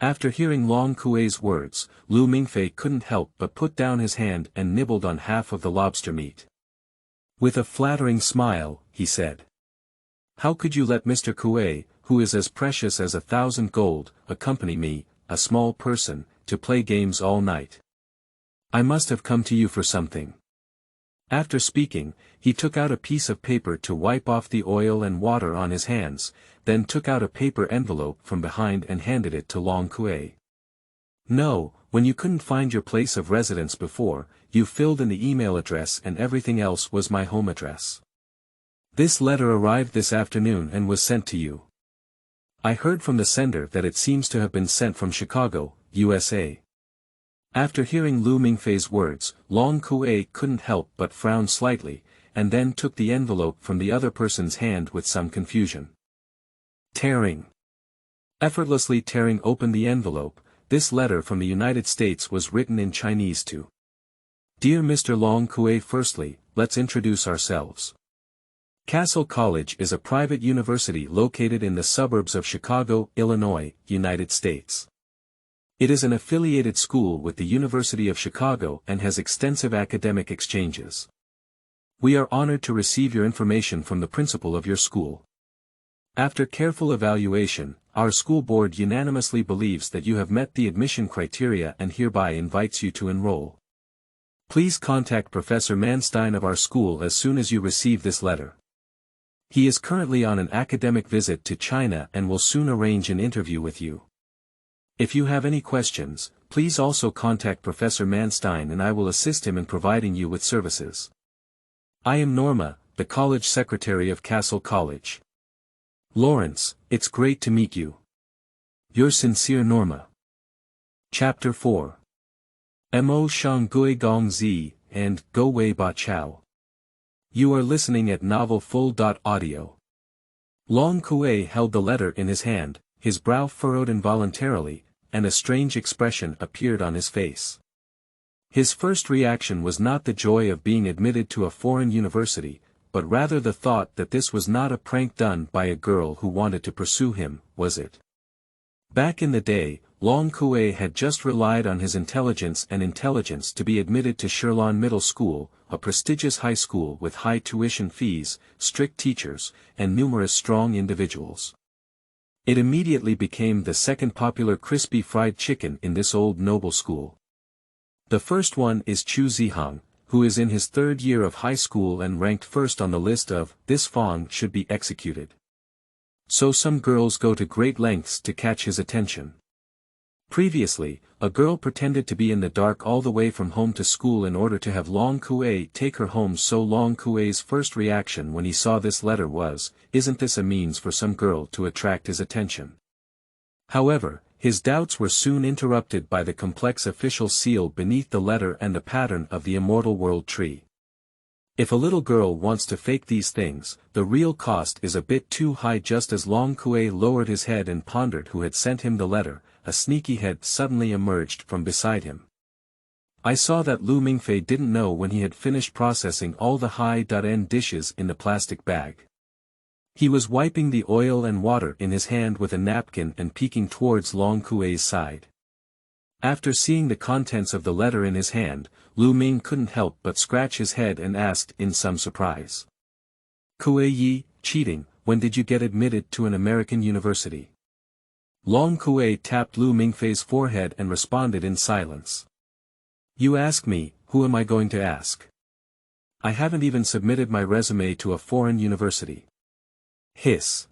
A: After hearing Long Kui's words, Lu Mingfei couldn't help but put down his hand and nibbled on half of the lobster meat. With a flattering smile, he said. How could you let Mr. Kui, who is as precious as 1,000 gold, accompany me, a small person, to play games all night? I must have come to you for something. After speaking, he took out a piece of paper to wipe off the oil and water on his hands, then took out a paper envelope from behind and handed it to Long Kui. No, when you couldn't find your place of residence before, you filled in the email address and everything else was my home address. This letter arrived this afternoon and was sent to you. I heard from the sender that it seems to have been sent from Chicago, USA. After hearing Lu Mingfei's words, Long Kui couldn't help but frown slightly, and then took the envelope from the other person's hand with some confusion. Tearing. Effortlessly tearing open the envelope, this letter from the United States was written in Chinese to. Dear Mr. Long Kui, firstly, let's introduce ourselves. Kassel College is a private university located in the suburbs of Chicago, Illinois, United States. It is an affiliated school with the University of Chicago and has extensive academic exchanges. We are honored to receive your information from the principal of your school. After careful evaluation, our school board unanimously believes that you have met the admission criteria and hereby invites you to enroll. Please contact Professor Manstein of our school as soon as you receive this letter. He is currently on an academic visit to China and will soon arrange an interview with you. If you have any questions, please also contact Professor Manstein and I will assist him in providing you with services. I am Norma, the college secretary of Kassel College. Lawrence, it's great to meet you. Your sincere Norma. Chapter 4. Mo Shang Gui Gong Zi, and Go Wei Ba Chao. You are listening at Novel Full.audio. Long Kui held the letter in his hand, his brow furrowed involuntarily, and a strange expression appeared on his face. His first reaction was not the joy of being admitted to a foreign university, but rather the thought that this was not a prank done by a girl who wanted to pursue him, was it? Back in the day, Long Kui had just relied on his intelligence to be admitted to Shilan Middle School, a prestigious high school with high tuition fees, strict teachers, and numerous strong individuals. It immediately became the second popular crispy fried chicken in this old noble school. The first one is Chu Zihang, who is in his third year of high school and ranked first on the list of, "This Fong should be executed." So some girls go to great lengths to catch his attention. Previously, a girl pretended to be in the dark all the way from home to school in order to have Long Kui take her home, so Long Kui's first reaction when he saw this letter was, "Isn't this a means for some girl to attract his attention?" However, his doubts were soon interrupted by the complex official seal beneath the letter and the pattern of the immortal world tree. If a little girl wants to fake these things, the real cost is a bit too high. Just as Long Kui lowered his head and pondered who had sent him the letter, a sneaky head suddenly emerged from beside him. I saw that Lu Mingfei didn't know when he had finished processing all the high-end dishes in the plastic bag. He was wiping the oil and water in his hand with a napkin and peeking towards Long Kui's side. After seeing the contents of the letter in his hand, Lu Ming couldn't help but scratch his head and asked in some surprise. "Kui, cheating, when did you get admitted to an American university?" Long Kui tapped Lu Mingfei's forehead and responded in silence. "You ask me, who am I going to ask? I haven't even submitted my resume to a foreign university." Hiss.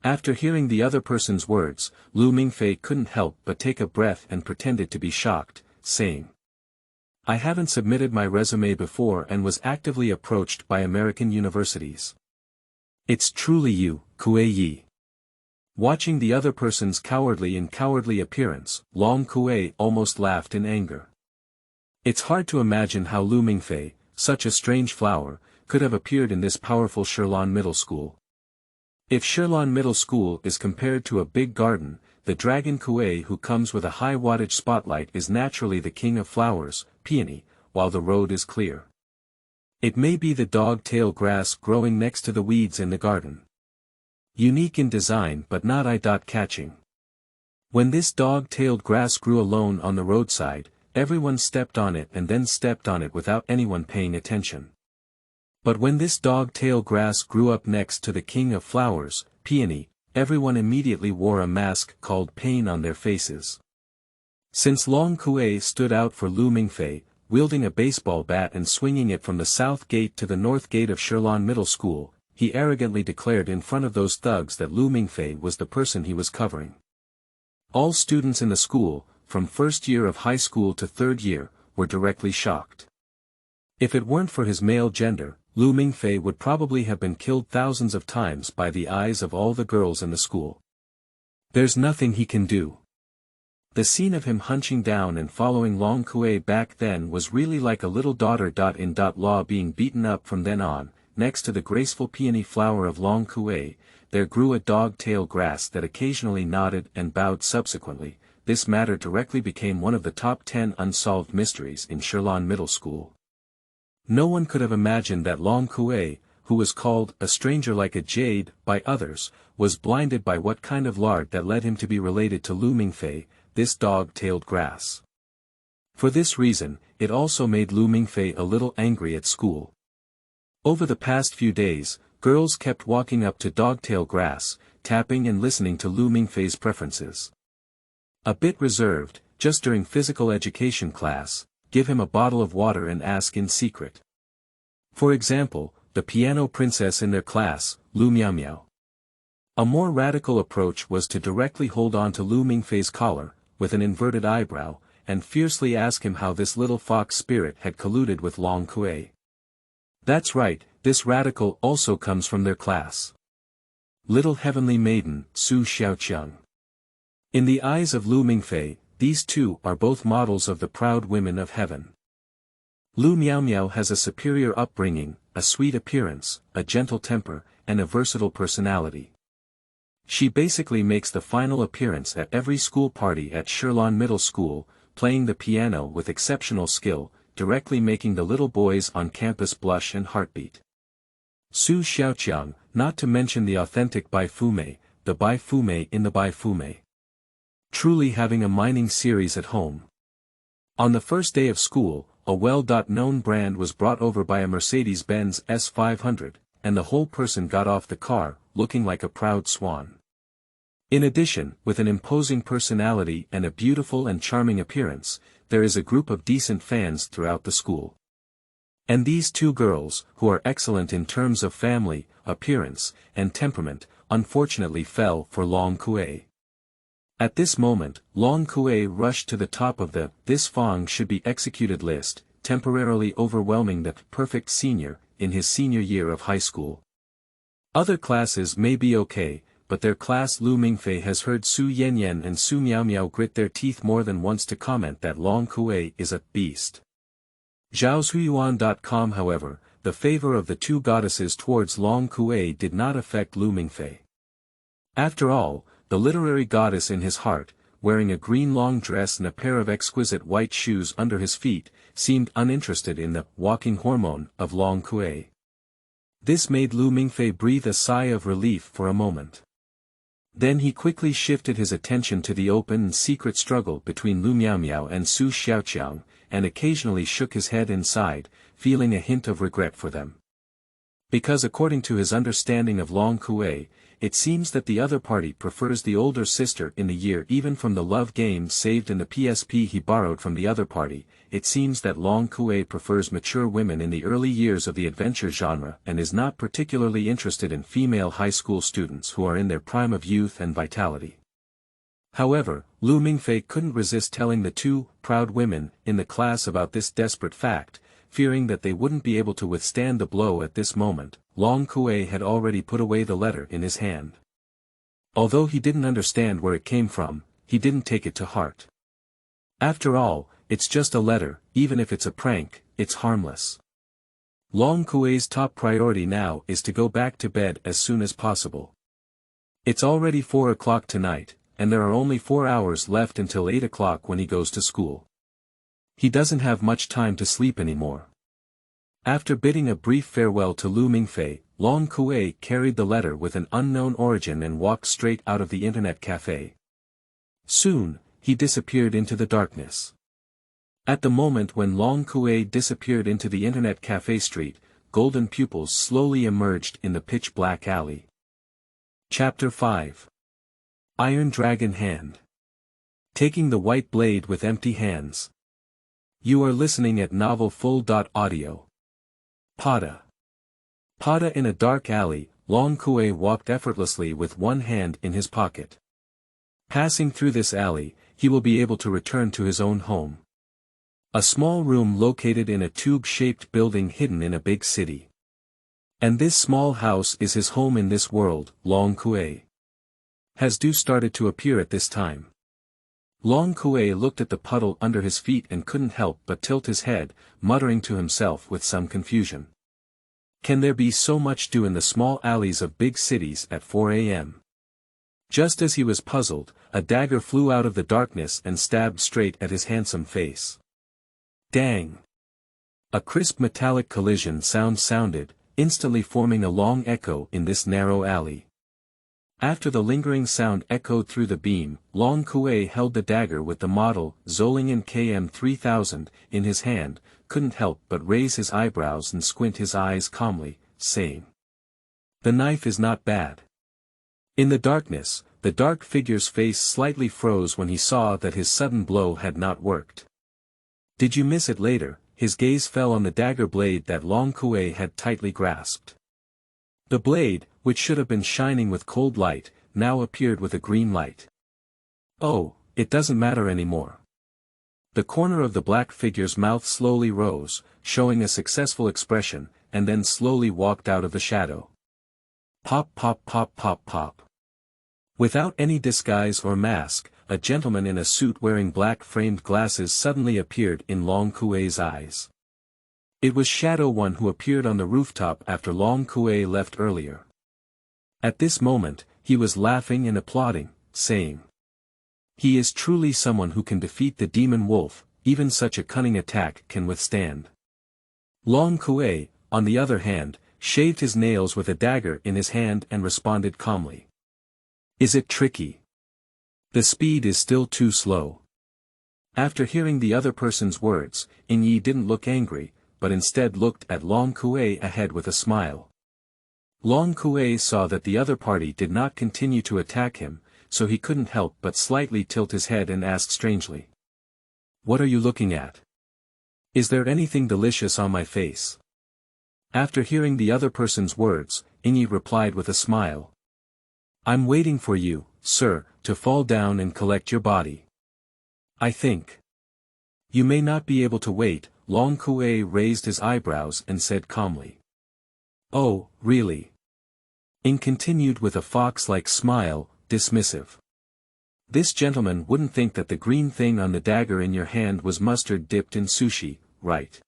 A: After hearing the other person's words, Lu Mingfei couldn't help but take a breath and pretended to be shocked, saying, "I haven't submitted my resume before and was actively approached by American universities." "It's truly you, Kui." Watching the other person's cowardly appearance, Long Kui almost laughed in anger. It's hard to imagine how Lu Mingfei, such a strange flower, could have appeared in this powerful Shilan Middle School. If Shilan Middle School is compared to a big garden, the dragon Kui who comes with a high wattage spotlight is naturally the king of flowers, peony, while the road is clear. It may be the dog-tail grass growing next to the weeds in the garden. Unique in design but not eye-catching. When this dog-tailed grass grew alone on the roadside, everyone stepped on it and then stepped on it without anyone paying attention. But when this dog-tail grass grew up next to the king of flowers, peony, everyone immediately wore a mask called pain on their faces. Since Long Kui stood out for Lu Mingfei, wielding a baseball bat and swinging it from the south gate to the north gate of Shilan Middle School, he arrogantly declared in front of those thugs that Lu Mingfei was the person he was covering. All students in the school, from first year of high school to third year, were directly shocked. If it weren't for his male gender, Lu Mingfei would probably have been killed thousands of times by the eyes of all the girls in the school. There's nothing he can do. The scene of him hunching down and following Long Kui back then was really like a little daughter-in-law being beaten up. From then on, next to the graceful peony flower of Long Kui, there grew a dog-tail grass that occasionally nodded and bowed. Subsequently, this matter directly became one of the top 10 unsolved mysteries in Shilan Middle School. No one could have imagined that Long Kui, who was called a stranger like a jade by others, was blinded by what kind of lard that led him to be related to Lu Mingfei, this dog-tailed grass. For this reason, it also made Lu Mingfei a little angry at school. Over the past few days, girls kept walking up to dog-tail grass, tapping and listening to Lu Mingfei's preferences. A bit reserved, just during physical education class, give him a bottle of water and ask in secret. For example, the piano princess in their class, Lu Miao. A more radical approach was to directly hold on to Lu Mingfei's collar, with an inverted eyebrow, and fiercely ask him how this little fox spirit had colluded with Long Kui. That's right, this radical also comes from their class. Little heavenly maiden, Su Xiaoqiang. In the eyes of Lu Mingfei, these two are both models of the proud women of heaven. Lu Miao has a superior upbringing, a sweet appearance, a gentle temper, and a versatile personality. She basically makes the final appearance at every school party at Shilan Middle School, playing the piano with exceptional skill, directly making the little boys on campus blush and heartbeat. Su Xiaoqiang, not to mention the authentic Bai Fume, the Bai Fume in the Bai Fume. Truly having a mining series at home. On the first day of school, a well-known brand was brought over by a Mercedes-Benz S500, and the whole person got off the car, looking like a proud swan. In addition, with an imposing personality and a beautiful and charming appearance, there is a group of decent fans throughout the school. And these two girls, who are excellent in terms of family, appearance, and temperament, unfortunately fell for Long Kui. At this moment, Long Kui rushed to the top of the "this Fong should be executed" list, temporarily overwhelming the perfect senior in his senior year of high school. Other classes may be okay, but their class Lu Mingfei has heard Su Yanyan and Su Miao grit their teeth more than once to comment that Long Kui is a beast. Zhaoshuyuan.com however, the favor of the two goddesses towards Long Kui did not affect Lu Mingfei. After all, the literary goddess in his heart, wearing a green long dress and a pair of exquisite white shoes under his feet, seemed uninterested in the walking hormone of Long Kui. This made Lu Mingfei breathe a sigh of relief for a moment. Then he quickly shifted his attention to the open and secret struggle between Lu Miao and Su Xiaoqiang, and occasionally shook his head inside, feeling a hint of regret for them. Because according to his understanding of Long Kui, it seems that the other party prefers the older sister in the year. Even from the love games saved in the PSP he borrowed from the other party, it seems that Long Kui prefers mature women in the early years of the adventure genre and is not particularly interested in female high school students who are in their prime of youth and vitality. However, Lu Mingfei couldn't resist telling the two proud women in the class about this desperate fact, fearing that they wouldn't be able to withstand the blow at this moment. Long Kui had already put away the letter in his hand. Although he didn't understand where it came from, he didn't take it to heart. After all, it's just a letter, even if it's a prank, it's harmless. Long Kui's top priority now is to go back to bed as soon as possible. It's already 4 o'clock tonight, and there are only 4 hours left until 8 o'clock when he goes to school. He doesn't have much time to sleep anymore. After bidding a brief farewell to Lu Mingfei, Long Kui carried the letter with an unknown origin and walked straight out of the internet cafe. Soon, he disappeared into the darkness. At the moment when Long Kui disappeared into the internet cafe street, golden pupils slowly emerged in the pitch-black alley. Chapter 5. Iron Dragon Hand. Taking the white blade with empty hands. You are listening at Novel Full.Audio. Pada. In a dark alley, Long Kui walked effortlessly with one hand in his pocket. Passing through this alley, he will be able to return to his own home. A small room located in a tube-shaped building hidden in a big city. And this small house is his home in this world. Long Kui has started to appear at this time. Long Kui looked at the puddle under his feet and couldn't help but tilt his head, muttering to himself with some confusion. Can there be so much dew in the small alleys of big cities at 4 a.m.? Just as he was puzzled, a dagger flew out of the darkness and stabbed straight at his handsome face. Dang! A crisp metallic collision sound sounded, instantly forming a long echo in this narrow alley. After the lingering sound echoed through the beam, Long Kui held the dagger with the model Zolingen KM3000 in his hand, couldn't help but raise his eyebrows and squint his eyes calmly, saying, "The knife is not bad." In the darkness, the dark figure's face slightly froze when he saw that his sudden blow had not worked. Did you miss it later? His gaze fell on the dagger blade that Long Kui had tightly grasped. The blade, which should have been shining with cold light, now appeared with a green light. Oh, it doesn't matter anymore. The corner of the black figure's mouth slowly rose, showing a successful expression, and then slowly walked out of the shadow. Pop pop pop pop pop. Without any disguise or mask, a gentleman in a suit wearing black-framed glasses suddenly appeared in Long Kui's eyes. It was Shadow One who appeared on the rooftop after Long Kui left earlier. At this moment, he was laughing and applauding, saying, "He is truly someone who can defeat the demon wolf, even such a cunning attack can withstand." Long Kui, on the other hand, shaved his nails with a dagger in his hand and responded calmly. "Is it tricky?" The speed is still too slow. After hearing the other person's words, Yi didn't look angry, but instead looked at Long Kui ahead with a smile. Long Kui saw that the other party did not continue to attack him, so he couldn't help but slightly tilt his head and ask strangely. What are you looking at? Is there anything delicious on my face? After hearing the other person's words, Yi replied with a smile. I'm waiting for you, sir, to fall down and collect your body. I think. You may not be able to wait. Long Kui raised his eyebrows and said calmly. Oh, really? Ing continued with a fox-like smile, dismissive. This gentleman wouldn't think that the green thing on the dagger in your hand was mustard dipped in sushi, right?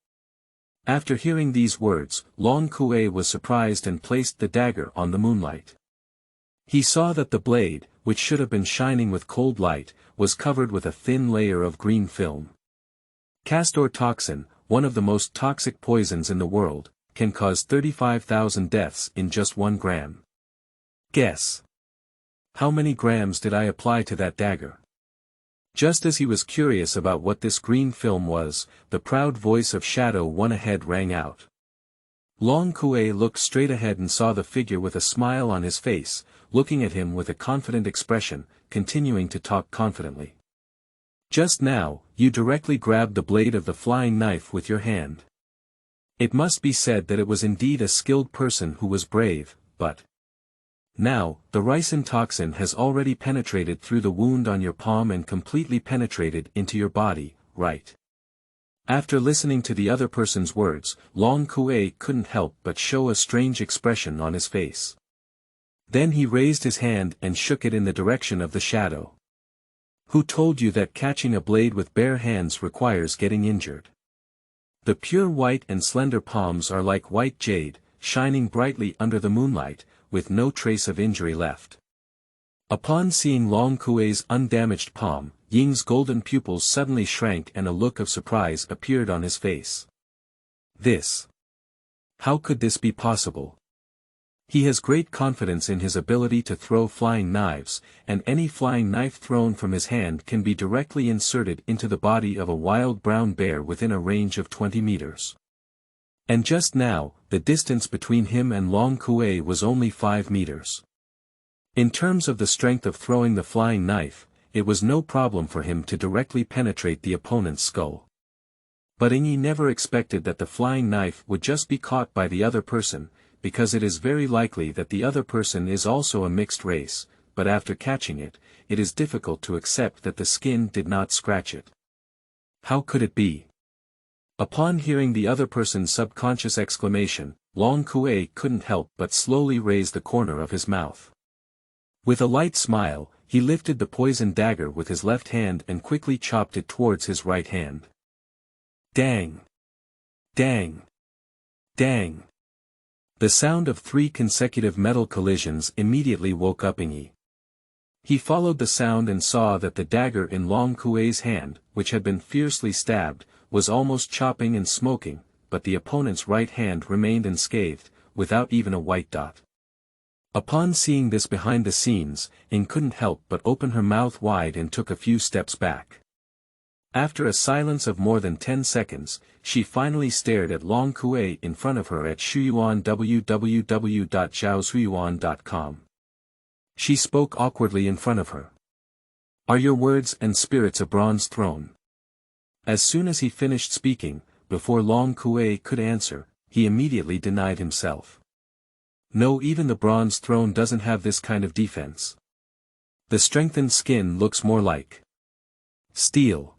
A: After hearing these words, Long Kui was surprised and placed the dagger on the moonlight. He saw that the blade, which should have been shining with cold light, was covered with a thin layer of green film. Castor toxin, one of the most toxic poisons in the world, can cause 35,000 deaths in just 1 gram. Guess. How many grams did I apply to that dagger? Just as he was curious about what this green film was, the proud voice of Shadow One ahead rang out. Long Kui looked straight ahead and saw the figure with a smile on his face, looking at him with a confident expression, continuing to talk confidently. Just now, you directly grabbed the blade of the flying knife with your hand. It must be said that it was indeed a skilled person who was brave, but now, the ricin toxin has already penetrated through the wound on your palm and completely penetrated into your body, right? After listening to the other person's words, Long Kui couldn't help but show a strange expression on his face. Then he raised his hand and shook it in the direction of the shadow. Who told you that catching a blade with bare hands requires getting injured? The pure white and slender palms are like white jade, shining brightly under the moonlight, with no trace of injury left. Upon seeing Long Kui's undamaged palm, Ying's golden pupils suddenly shrank and a look of surprise appeared on his face. This. How could this be possible? He has great confidence in his ability to throw flying knives, and any flying knife thrown from his hand can be directly inserted into the body of a wild brown bear within a range of 20 meters. And just now, the distance between him and Long Kui was only 5 meters. In terms of the strength of throwing the flying knife, it was no problem for him to directly penetrate the opponent's skull. But Yi never expected that the flying knife would just be caught by the other person, because it is very likely that the other person is also a mixed race, but after catching it, it is difficult to accept that the skin did not scratch it. How could it be? Upon hearing the other person's subconscious exclamation, Long Kui couldn't help but slowly raise the corner of his mouth. With a light smile, he lifted the poisoned dagger with his left hand and quickly chopped it towards his right hand. Dang! Dang! Dang! The sound of 3 consecutive metal collisions immediately woke up Yi. He followed the sound and saw that the dagger in Long Kui's hand, which had been fiercely stabbed, was almost chopping and smoking, but the opponent's right hand remained unscathed, without even a white dot. Upon seeing this behind the scenes, Ing couldn't help but open her mouth wide and took a few steps back. After a silence of more than 10 seconds, she finally stared at Long Kui in front of her at Shuyuan www.zhaoshuyuan.com. She spoke awkwardly in front of her. Are your words and spirits a bronze throne? As soon as he finished speaking, before Long Kui could answer, he immediately denied himself. No, even the bronze throne doesn't have this kind of defense. The strengthened skin looks more like steel.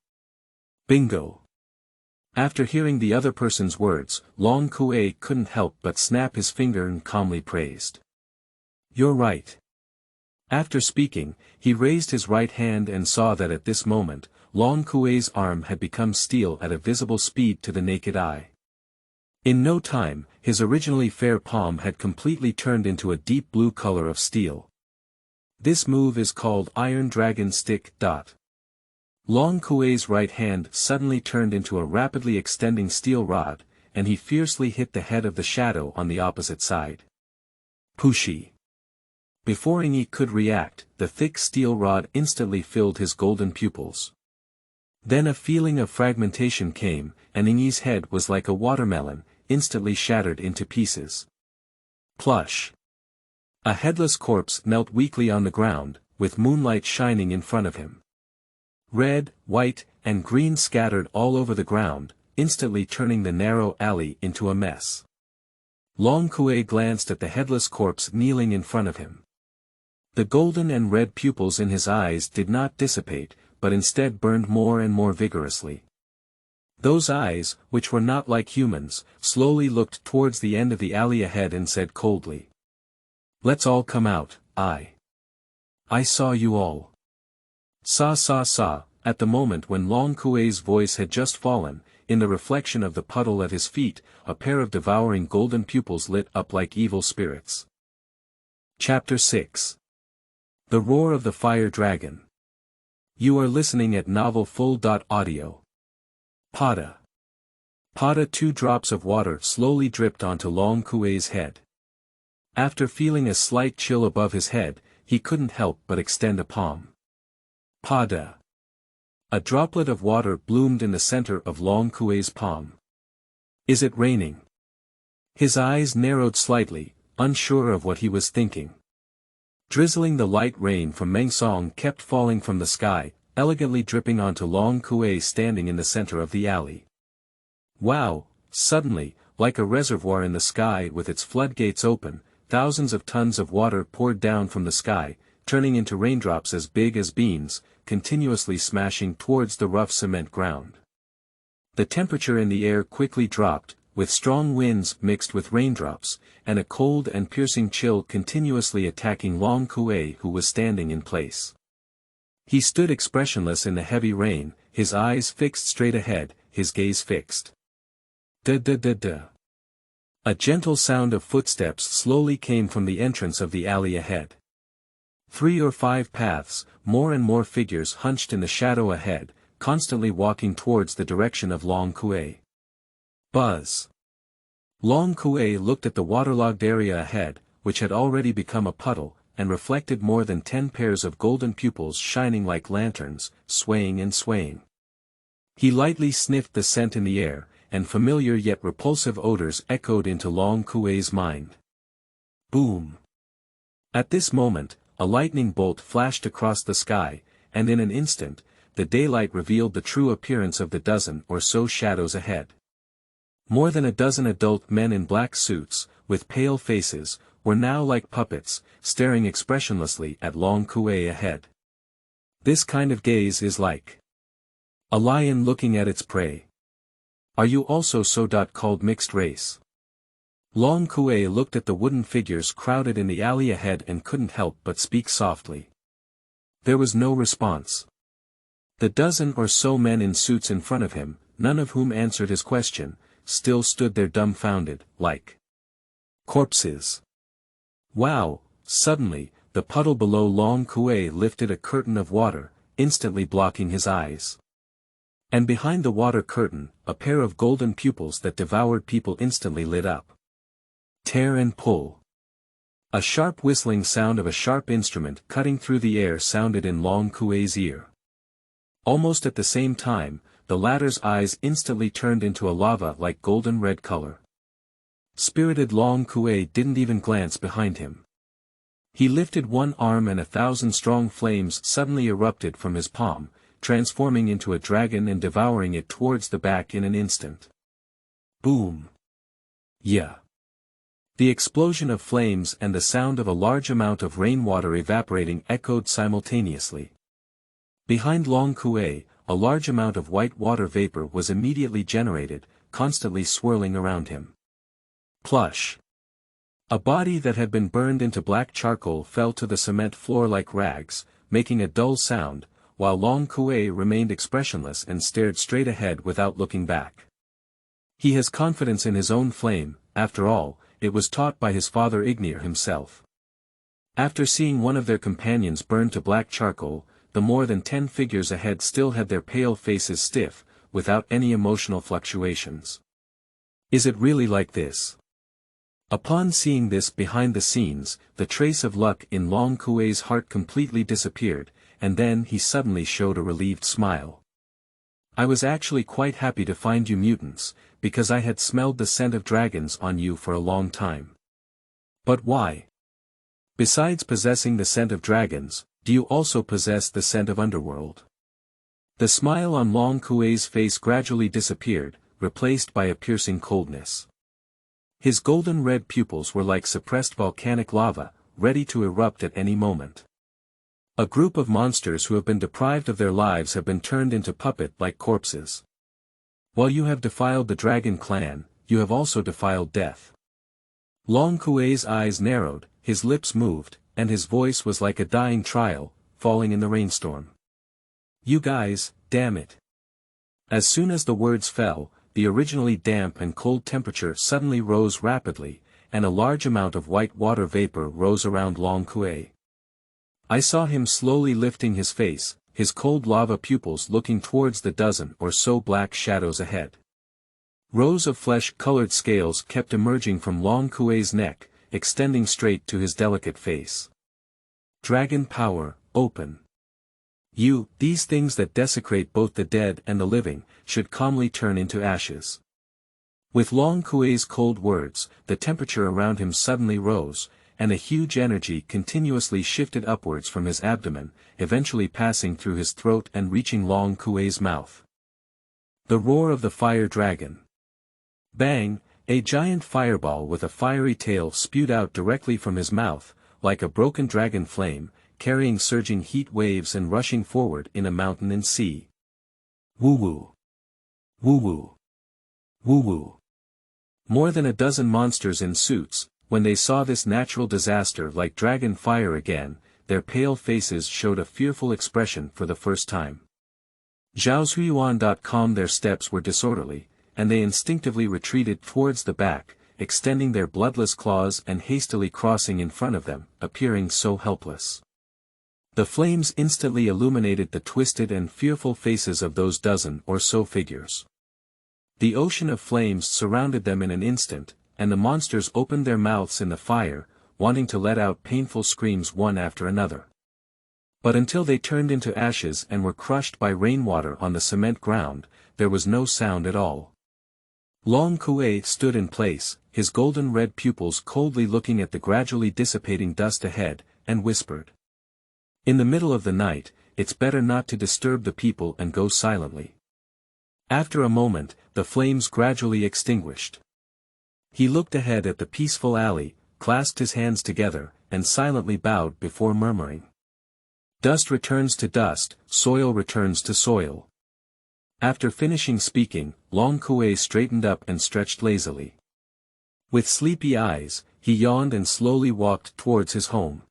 A: Bingo. After hearing the other person's words, Long Kui couldn't help but snap his finger and calmly praised. You're right. After speaking, he raised his right hand and saw that at this moment, Long Kui's arm had become steel at a visible speed to the naked eye. In no time, his originally fair palm had completely turned into a deep blue color of steel. This move is called Iron Dragon Stick. Long Kui's right hand suddenly turned into a rapidly extending steel rod, and he fiercely hit the head of the shadow on the opposite side. Pushi. Before Ingi could react, the thick steel rod instantly filled his golden pupils. Then a feeling of fragmentation came, and Ingi's head was like a watermelon, instantly shattered into pieces. Plush! A headless corpse knelt weakly on the ground, with moonlight shining in front of him. Red, white, and green scattered all over the ground, instantly turning the narrow alley into a mess. Long Kui glanced at the headless corpse kneeling in front of him. The golden and red pupils in his eyes did not dissipate, but instead burned more and more vigorously. Those eyes, which were not like humans, slowly looked towards the end of the alley ahead and said coldly, "Let's all come out, I saw you all." Saw. At the moment when Long Kui's voice had just fallen, in the reflection of the puddle at his feet, a pair of devouring golden pupils lit up like evil spirits. Chapter 6. The Roar of the Fire Dragon. You are listening at novel full.audio. Pada. 2 drops of water slowly dripped onto Long Kui's head. After feeling a slight chill above his head, he couldn't help but extend a palm. Pada. A droplet of water bloomed in the center of Long Kui's palm. Is it raining? His eyes narrowed slightly, unsure of what he was thinking. Drizzling the light rain from Mengsong kept falling from the sky, elegantly dripping onto Long Kui standing in the center of the alley. Wow! Suddenly, like a reservoir in the sky with its floodgates open, thousands of tons of water poured down from the sky, turning into raindrops as big as beans, continuously smashing towards the rough cement ground. The temperature in the air quickly dropped, with strong winds mixed with raindrops, and a cold and piercing chill continuously attacking Long Kui, who was standing in place. He stood expressionless in the heavy rain, his eyes fixed straight ahead, his gaze fixed. Da. A gentle sound of footsteps slowly came from the entrance of the alley ahead. 3 or 5 paths, more and more figures hunched in the shadow ahead, constantly walking towards the direction of Long Kui. Buzz. Long Kui looked at the waterlogged area ahead, which had already become a puddle, and reflected more than 10 pairs of golden pupils shining like lanterns, swaying and swaying. He lightly sniffed the scent in the air, and familiar yet repulsive odors echoed into Long Kui's mind. Boom! At this moment, a lightning bolt flashed across the sky, and in an instant, the daylight revealed the true appearance of the dozen or so shadows ahead. More than a dozen adult men in black suits, with pale faces, were now like puppets, staring expressionlessly at Long Kui ahead. This kind of gaze is like a lion looking at its prey. Are you also so called mixed race? Long Kui looked at the wooden figures crowded in the alley ahead and couldn't help but speak softly. There was no response. The dozen or so men in suits in front of him, none of whom answered his question, still stood there dumbfounded, like corpses. Wow! Suddenly, the puddle below Long Kui lifted a curtain of water, instantly blocking his eyes. And behind the water curtain, a pair of golden pupils that devoured people instantly lit up. Tear and pull. A sharp whistling sound of a sharp instrument cutting through the air sounded in Long Kui's ear. Almost at the same time, the latter's eyes instantly turned into a lava-like golden red color. Spirited Long Kui didn't even glance behind him. He lifted one arm and 1,000 strong flames suddenly erupted from his palm, transforming into a dragon and devouring it towards the back in an instant. Boom! Yeah! The explosion of flames and the sound of a large amount of rainwater evaporating echoed simultaneously. Behind Long Kui, a large amount of white water vapor was immediately generated, constantly swirling around him. Plush! A body that had been burned into black charcoal fell to the cement floor like rags, making a dull sound, while Long Kui remained expressionless and stared straight ahead without looking back. He has confidence in his own flame, after all, it was taught by his father Gungnier himself. After seeing one of their companions burned to black charcoal, the more than 10 figures ahead still had their pale faces stiff, without any emotional fluctuations. Is it really like this? Upon seeing this behind the scenes, the trace of luck in Long Kui's heart completely disappeared, and then he suddenly showed a relieved smile. I was actually quite happy to find you mutants, because I had smelled the scent of dragons on you for a long time. But why? Besides possessing the scent of dragons, do you also possess the scent of underworld? The smile on Long Kui's face gradually disappeared, replaced by a piercing coldness. His golden red pupils were like suppressed volcanic lava, ready to erupt at any moment. A group of monsters who have been deprived of their lives have been turned into puppet-like corpses. While you have defiled the dragon clan, you have also defiled death. Long Kui's eyes narrowed, his lips moved, and his voice was like a dying trowel, falling in the rainstorm. You guys, damn it. As soon as the words fell, the originally damp and cold temperature suddenly rose rapidly, and a large amount of white water vapor rose around Long Kui. I saw him slowly lifting his face, his cold lava pupils looking towards the dozen or so black shadows ahead. Rows of flesh-colored scales kept emerging from Long Kui's neck, extending straight to his delicate face. Dragon power, open. You, these things that desecrate both the dead and the living, should calmly turn into ashes. With Long Kui's cold words, the temperature around him suddenly rose, and a huge energy continuously shifted upwards from his abdomen, eventually passing through his throat and reaching Long Kui's mouth. The roar of the fire dragon. Bang! A giant fireball with a fiery tail spewed out directly from his mouth, like a broken dragon flame, carrying surging heat waves and rushing forward in a mountain and sea. Woo-woo. Woo-woo. Woo-woo. More than a dozen monsters in suits, when they saw this natural disaster like dragon fire again, their pale faces showed a fearful expression for the first time. Zhaozuiyuan.com. Their steps were disorderly, and they instinctively retreated towards the back, extending their bloodless claws and hastily crossing in front of them, appearing so helpless. The flames instantly illuminated the twisted and fearful faces of those dozen or so figures. The ocean of flames surrounded them in an instant, and the monsters opened their mouths in the fire, wanting to let out painful screams one after another. But until they turned into ashes and were crushed by rainwater on the cement ground, there was no sound at all. Long Kui stood in place, his golden red pupils coldly looking at the gradually dissipating dust ahead, and whispered. In the middle of the night, it's better not to disturb the people and go silently. After a moment, the flames gradually extinguished. He looked ahead at the peaceful alley, clasped his hands together, and silently bowed before murmuring. Dust returns to dust, soil returns to soil. After finishing speaking, Long Kui straightened up and stretched lazily. With sleepy eyes, he yawned and slowly walked towards his home.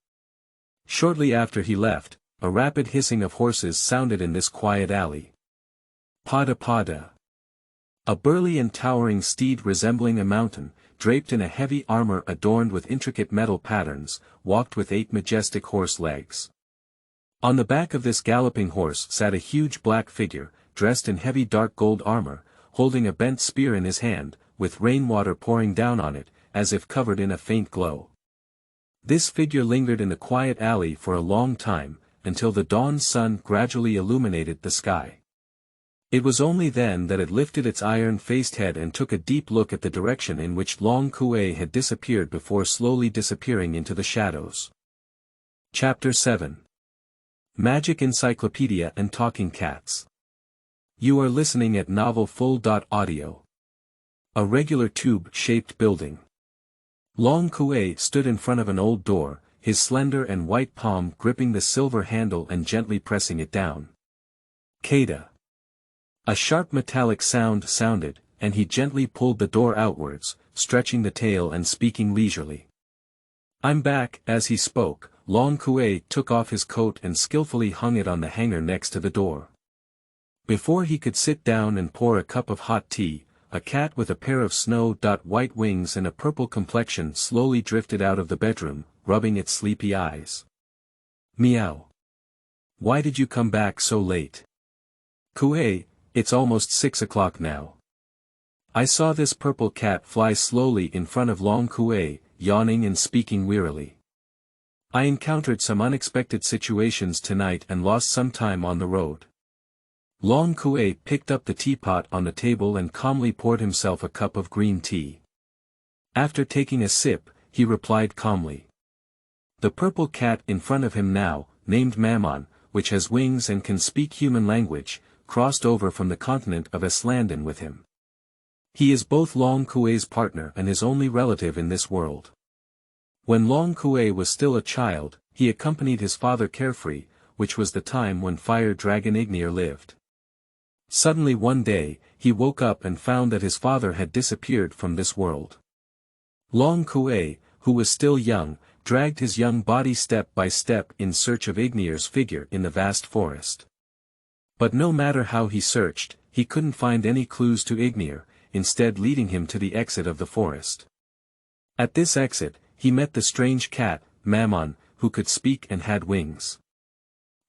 A: Shortly after he left, a rapid hissing of horses sounded in this quiet alley. Pada pada. A burly and towering steed resembling a mountain, draped in a heavy armor adorned with intricate metal patterns, walked with 8 majestic horse legs. On the back of this galloping horse sat a huge black figure, dressed in heavy dark gold armor, holding a bent spear in his hand, with rainwater pouring down on it, as if covered in a faint glow. This figure lingered in the quiet alley for a long time, until the dawn sun gradually illuminated the sky. It was only then that it lifted its iron-faced head and took a deep look at the direction in which Long Kui had disappeared before slowly disappearing into the shadows. Chapter 7. Magic Encyclopedia and Talking Cats. You are listening at Novel Full.audio. A regular tube-shaped building. Long Kui stood in front of an old door, his slender and white palm gripping the silver handle and gently pressing it down. Kada. A sharp metallic sound sounded, and he gently pulled the door outwards, stretching the tail and speaking leisurely. I'm back. As he spoke, Long Kui took off his coat and skillfully hung it on the hanger next to the door. Before he could sit down and pour a cup of hot tea, a cat with a pair of snow-white wings and a purple complexion slowly drifted out of the bedroom, rubbing its sleepy eyes. Meow. Why did you come back so late? Kui, it's almost 6 o'clock now. I saw this purple cat fly slowly in front of Long Kui, yawning and speaking wearily. I encountered some unexpected situations tonight and lost some time on the road. Long Kui picked up the teapot on the table and calmly poured himself a cup of green tea. After taking a sip, he replied calmly. The purple cat in front of him now, named Mammon, which has wings and can speak human language, crossed over from the continent of Islanden with him. He is both Long Kui's partner and his only relative in this world. When Long Kui was still a child, he accompanied his father carefree, which was the time when fire dragon Gungnier lived. Suddenly one day, he woke up and found that his father had disappeared from this world. Long Kui, who was still young, dragged his young body step by step in search of Gungnier's figure in the vast forest. But no matter how he searched, he couldn't find any clues to Gungnier, instead leading him to the exit of the forest. At this exit, he met the strange cat, Mammon, who could speak and had wings.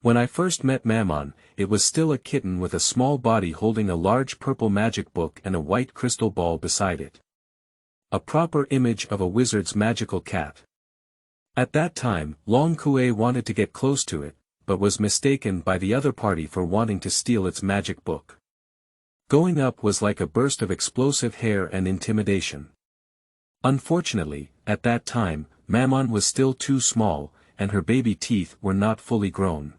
A: When I first met Mammon, it was still a kitten with a small body holding a large purple magic book and a white crystal ball beside it. A proper image of a wizard's magical cat. At that time, Long Kui wanted to get close to it, but was mistaken by the other party for wanting to steal its magic book. Going up was like a burst of explosive hair and intimidation. Unfortunately, at that time, Mammon was still too small, and her baby teeth were not fully grown.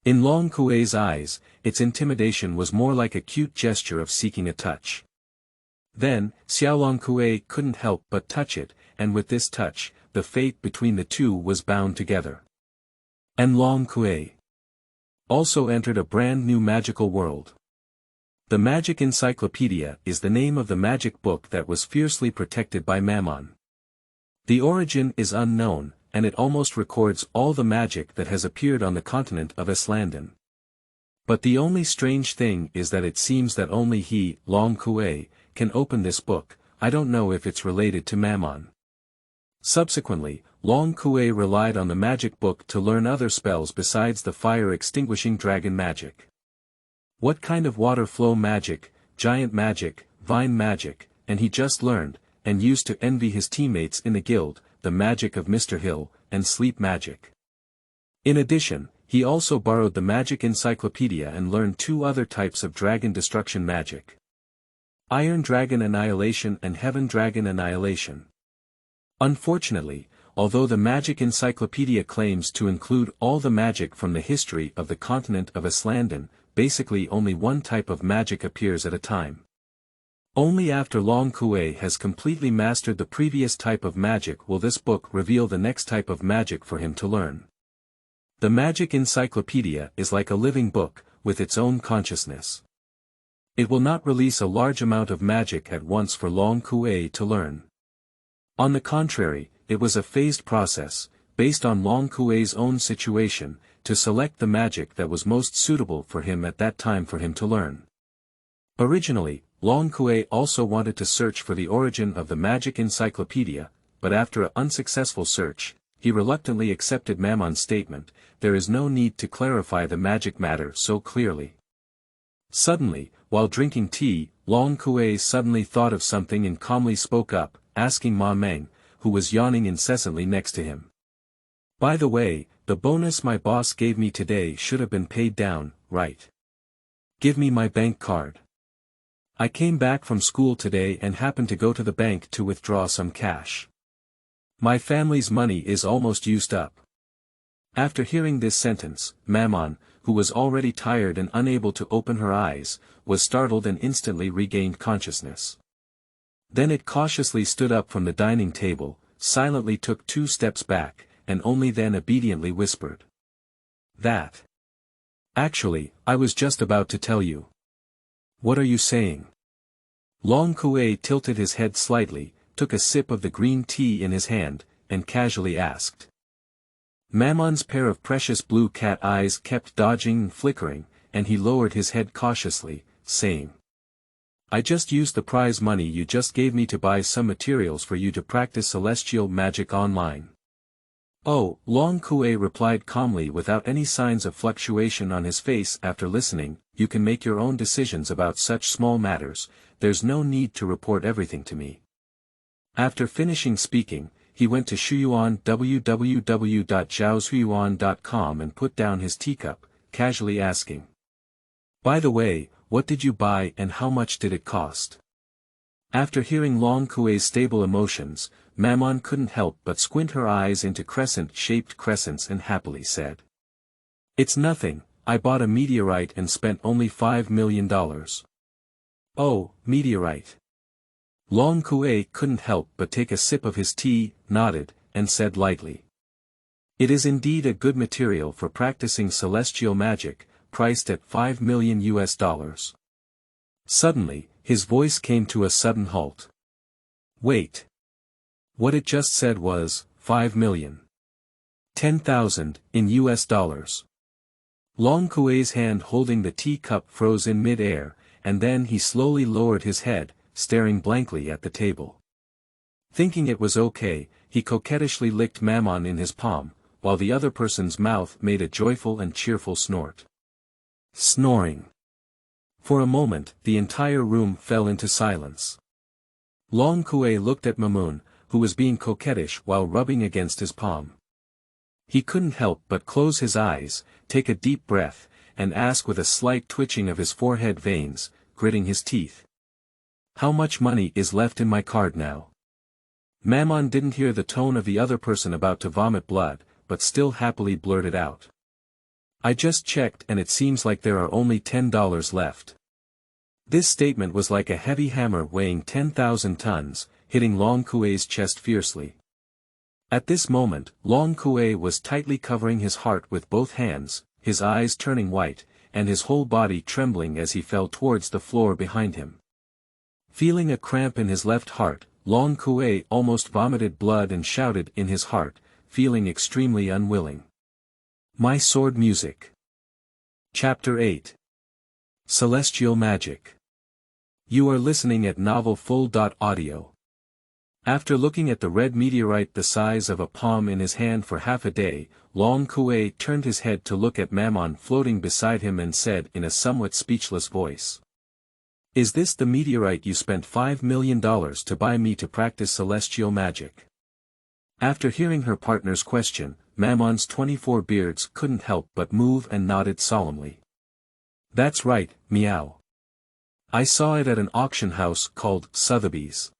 A: In Long Kui's eyes, its intimidation was more like a cute gesture of seeking a touch. Then, Long Kui couldn't help but touch it, and with this touch, the fate between the two was bound together. And Long Kui also entered a brand new magical world. The Magic Encyclopedia is the name of the magic book that was fiercely protected by Mammon. The origin is unknown, and it almost records all the magic that has appeared on the continent of Islanden. But the only strange thing is that it seems that only he, Long Kui, can open this book. I don't know if it's related to Mammon. Subsequently, Long Kui relied on the magic book to learn other spells besides the fire-extinguishing dragon magic. What kind of water flow magic, giant magic, vine magic, and he just learned, and used to envy his teammates in the guild, the magic of Mr. Hill, and sleep magic. In addition, he also borrowed the Magic Encyclopedia and learned 2 other types of dragon destruction magic. Iron Dragon Annihilation and Heaven Dragon Annihilation. Unfortunately, although the Magic Encyclopedia claims to include all the magic from the history of the continent of Islanden, basically only one type of magic appears at a time. Only after Long Kui has completely mastered the previous type of magic will this book reveal the next type of magic for him to learn. The Magic Encyclopedia is like a living book, with its own consciousness. It will not release a large amount of magic at once for Long Kui to learn. On the contrary, it was a phased process, based on Long Kui's own situation, to select the magic that was most suitable for him at that time for him to learn. Originally, Long Kui also wanted to search for the origin of the Magic Encyclopedia, but after an unsuccessful search, he reluctantly accepted Mammon's statement, there is no need to clarify the magic matter so clearly. Suddenly, while drinking tea, Long Kui suddenly thought of something and calmly spoke up, asking Ma Meng, who was yawning incessantly next to him. By the way, the bonus my boss gave me today should have been paid down, right? Give me my bank card. I came back from school today and happened to go to the bank to withdraw some cash. My family's money is almost used up. After hearing this sentence, Mammon, who was already tired and unable to open her eyes, was startled and instantly regained consciousness. Then it cautiously stood up from the dining table, silently took 2 steps back, and only then obediently whispered. That. Actually, I was just about to tell you. What are you saying? Long Kui tilted his head slightly, took a sip of the green tea in his hand, and casually asked. Mammon's pair of precious blue cat eyes kept dodging and flickering, and he lowered his head cautiously, saying. I just used the prize money you just gave me to buy some materials for you to practice celestial magic online. Oh, Long Kui replied calmly without any signs of fluctuation on his face after listening, you can make your own decisions about such small matters, there's no need to report everything to me. After finishing speaking, he went to Shuyuan www.zhaoshuyuan.com and put down his teacup, casually asking. By the way, what did you buy and how much did it cost? After hearing Long Kui's stable emotions, Mammon couldn't help but squint her eyes into crescent-shaped crescents and happily said. It's nothing, I bought a meteorite and spent only $5 million. Oh, meteorite. Long Kui couldn't help but take a sip of his tea, nodded, and said lightly. It is indeed a good material for practicing celestial magic, priced at $5 million. Suddenly, his voice came to a sudden halt. Wait. What it just said was, 5,010,000 in US dollars. Long Kui's hand holding the teacup froze in mid-air, and then he slowly lowered his head, staring blankly at the table. Thinking it was okay, he coquettishly licked Mammon in his palm, while the other person's mouth made a joyful and cheerful snort. Snoring. For a moment, the entire room fell into silence. Long Kui looked at Mamoon, who was being coquettish while rubbing against his palm. He couldn't help but close his eyes, take a deep breath, and ask with a slight twitching of his forehead veins, gritting his teeth. How much money is left in my card now? Mammon didn't hear the tone of the other person about to vomit blood, but still happily blurted out. I just checked and it seems like there are only $10 left. This statement was like a heavy hammer weighing 10,000 tons, hitting Long Kui's chest fiercely. At this moment, Long Kui was tightly covering his heart with both hands, his eyes turning white, and his whole body trembling as he fell towards the floor behind him. Feeling a cramp in his left heart, Long Kui almost vomited blood and shouted in his heart, feeling extremely unwilling. My Sword Music. Chapter 8. Celestial Magic. You are listening at Novel Full.audio. After looking at the red meteorite the size of a palm in his hand for half a day, Long Kui turned his head to look at Mammon floating beside him and said in a somewhat speechless voice. Is this the meteorite you spent $5 million to buy me to practice celestial magic? After hearing her partner's question, Mammon's 24 beards couldn't help but move and nodded solemnly. That's right, meow. I saw it at an auction house called Sotheby's.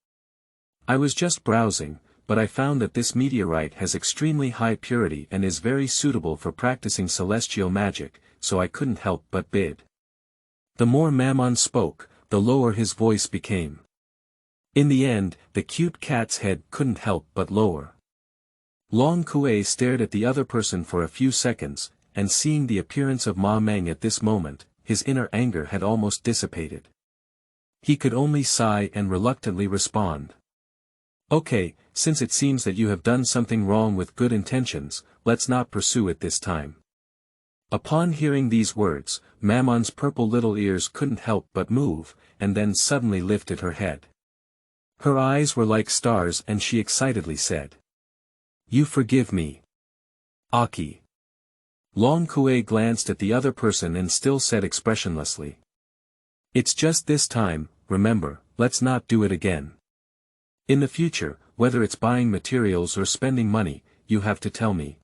A: I was just browsing, but I found that this meteorite has extremely high purity and is very suitable for practicing celestial magic, so I couldn't help but bid. The more Mammon spoke, the lower his voice became. In the end, the cute cat's head couldn't help but lower. Long Kui stared at the other person for a few seconds, and seeing the appearance of Ma Meng at this moment, his inner anger had almost dissipated. He could only sigh and reluctantly respond. Okay, since it seems that you have done something wrong with good intentions, let's not pursue it this time. Upon hearing these words, Mammon's purple little ears couldn't help but move, and then suddenly lifted her head. Her eyes were like stars and she excitedly said. You forgive me. Aki. Long Kui glanced at the other person and still said expressionlessly. It's just this time, remember, let's not do it again. In the future, whether it's buying materials or spending money, you have to tell me.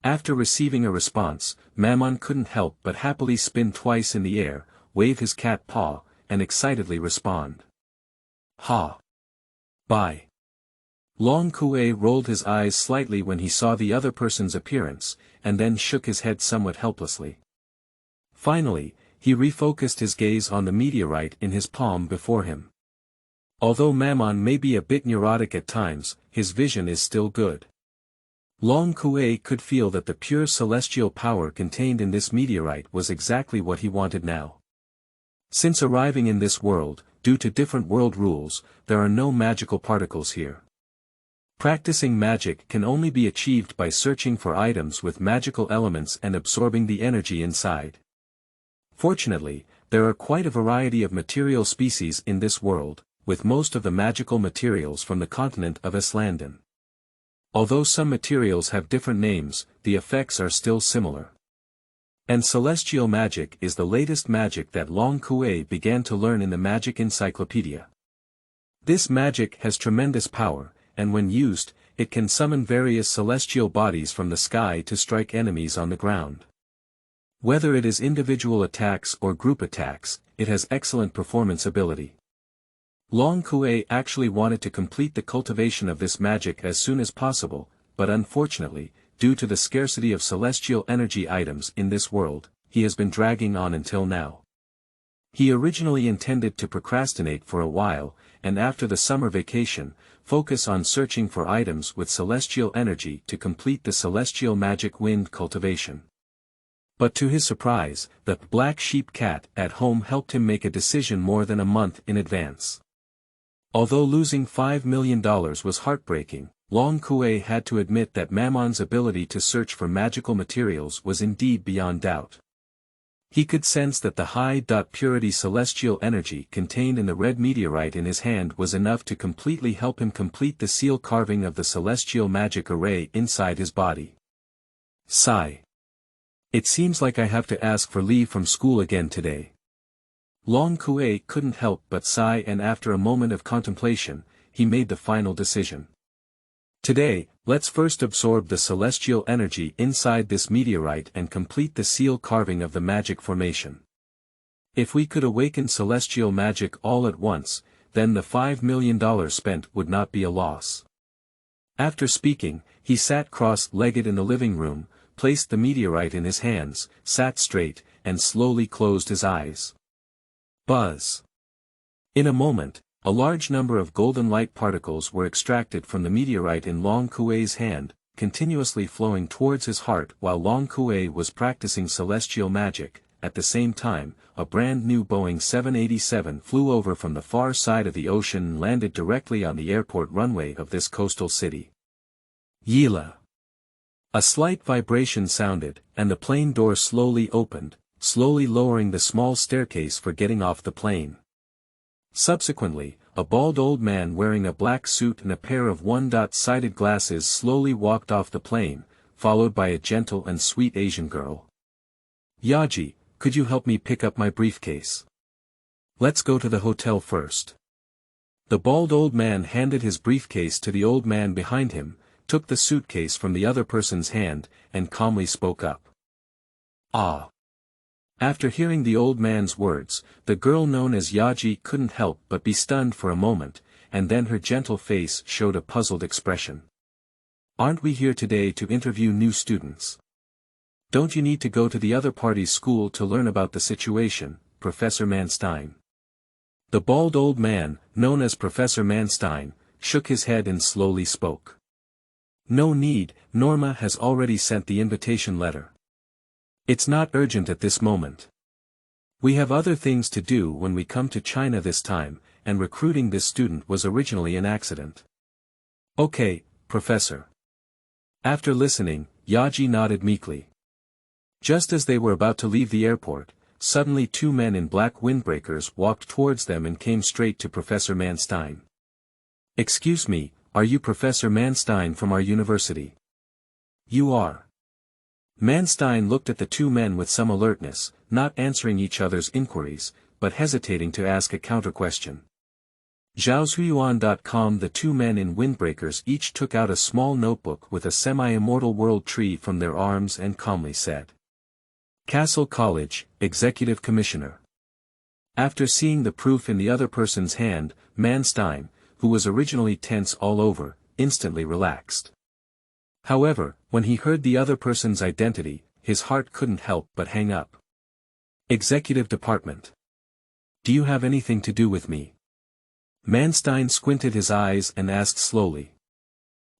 A: After receiving a response, Mammon couldn't help but happily spin twice in the air, wave his cat paw, and excitedly respond. Ha! Bye. Long Kui rolled his eyes slightly when he saw the other person's appearance, and then shook his head somewhat helplessly. Finally, he refocused his gaze on the meteorite in his palm before him. Although Mammon may be a bit neurotic at times, his vision is still good. Long Kui could feel that the pure celestial power contained in this meteorite was exactly what he wanted now. Since arriving in this world, due to different world rules, there are no magical particles here. Practicing magic can only be achieved by searching for items with magical elements and absorbing the energy inside. Fortunately, there are quite a variety of material species in this world, with most of the magical materials from the continent of Islanden. Although some materials have different names, the effects are still similar. And celestial magic is the latest magic that Long Kui began to learn in the magic encyclopedia. This magic has tremendous power, and when used, it can summon various celestial bodies from the sky to strike enemies on the ground. Whether it is individual attacks or group attacks, it has excellent performance ability. Long Kui actually wanted to complete the cultivation of this magic as soon as possible, but unfortunately, due to the scarcity of celestial energy items in this world, he has been dragging on until now. He originally intended to procrastinate for a while, and after the summer vacation, focus on searching for items with celestial energy to complete the celestial magic wind cultivation. But to his surprise, the black sheep cat at home helped him make a decision more than a month in advance. Although losing $5 million was heartbreaking, Long Kui had to admit that Mammon's ability to search for magical materials was indeed beyond doubt. He could sense that the high-purity celestial energy contained in the red meteorite in his hand was enough to completely help him complete the seal carving of the celestial magic array inside his body. Sigh. It seems like I have to ask for leave from school again today. Long Kui couldn't help but sigh, and after a moment of contemplation, he made the final decision. Today, let's first absorb the celestial energy inside this meteorite and complete the seal carving of the magic formation. If we could awaken celestial magic all at once, then the $5 million spent would not be a loss. After speaking, he sat cross-legged in the living room, placed the meteorite in his hands, sat straight, and slowly closed his eyes. Buzz. In a moment, a large number of golden light particles were extracted from the meteorite in Long Kui's hand, continuously flowing towards his heart while Long Kui was practicing celestial magic. At the same time, a brand new Boeing 787 flew over from the far side of the ocean and landed directly on the airport runway of this coastal city. Yila. A slight vibration sounded, and the plane door slowly opened, slowly lowering the small staircase for getting off the plane. Subsequently, a bald old man wearing a black suit and a pair of one-sided glasses slowly walked off the plane, followed by a gentle and sweet Asian girl. Yaji, could you help me pick up my briefcase? Let's go to the hotel first. The bald old man handed his briefcase to the old man behind him, took the suitcase from the other person's hand, and calmly spoke up. Ah. After hearing the old man's words, the girl known as Yaji couldn't help but be stunned for a moment, and then her gentle face showed a puzzled expression. Aren't we here today to interview new students? Don't you need to go to the other party's school to learn about the situation, Professor Manstein? The bald old man, known as Professor Manstein, shook his head and slowly spoke. No need, Norma has already sent the invitation letter. It's not urgent at this moment. We have other things to do when we come to China this time, and recruiting this student was originally an accident. Okay, Professor. After listening, Yaji nodded meekly. Just as they were about to leave the airport, suddenly two men in black windbreakers walked towards them and came straight to Professor Manstein. Excuse me, are you Professor Manstein from our university? You are. Manstein looked at the two men with some alertness, not answering each other's inquiries, but hesitating to ask a counter-question. Zhaozuiyuan.com. The two men in windbreakers each took out a small notebook with a semi-immortal world tree from their arms and calmly said. Kassel College, Executive Commissioner. After seeing the proof in the other person's hand, Manstein, who was originally tense all over, instantly relaxed. However, when he heard the other person's identity, his heart couldn't help but hang up. Executive Department. Do you have anything to do with me? Manstein squinted his eyes and asked slowly.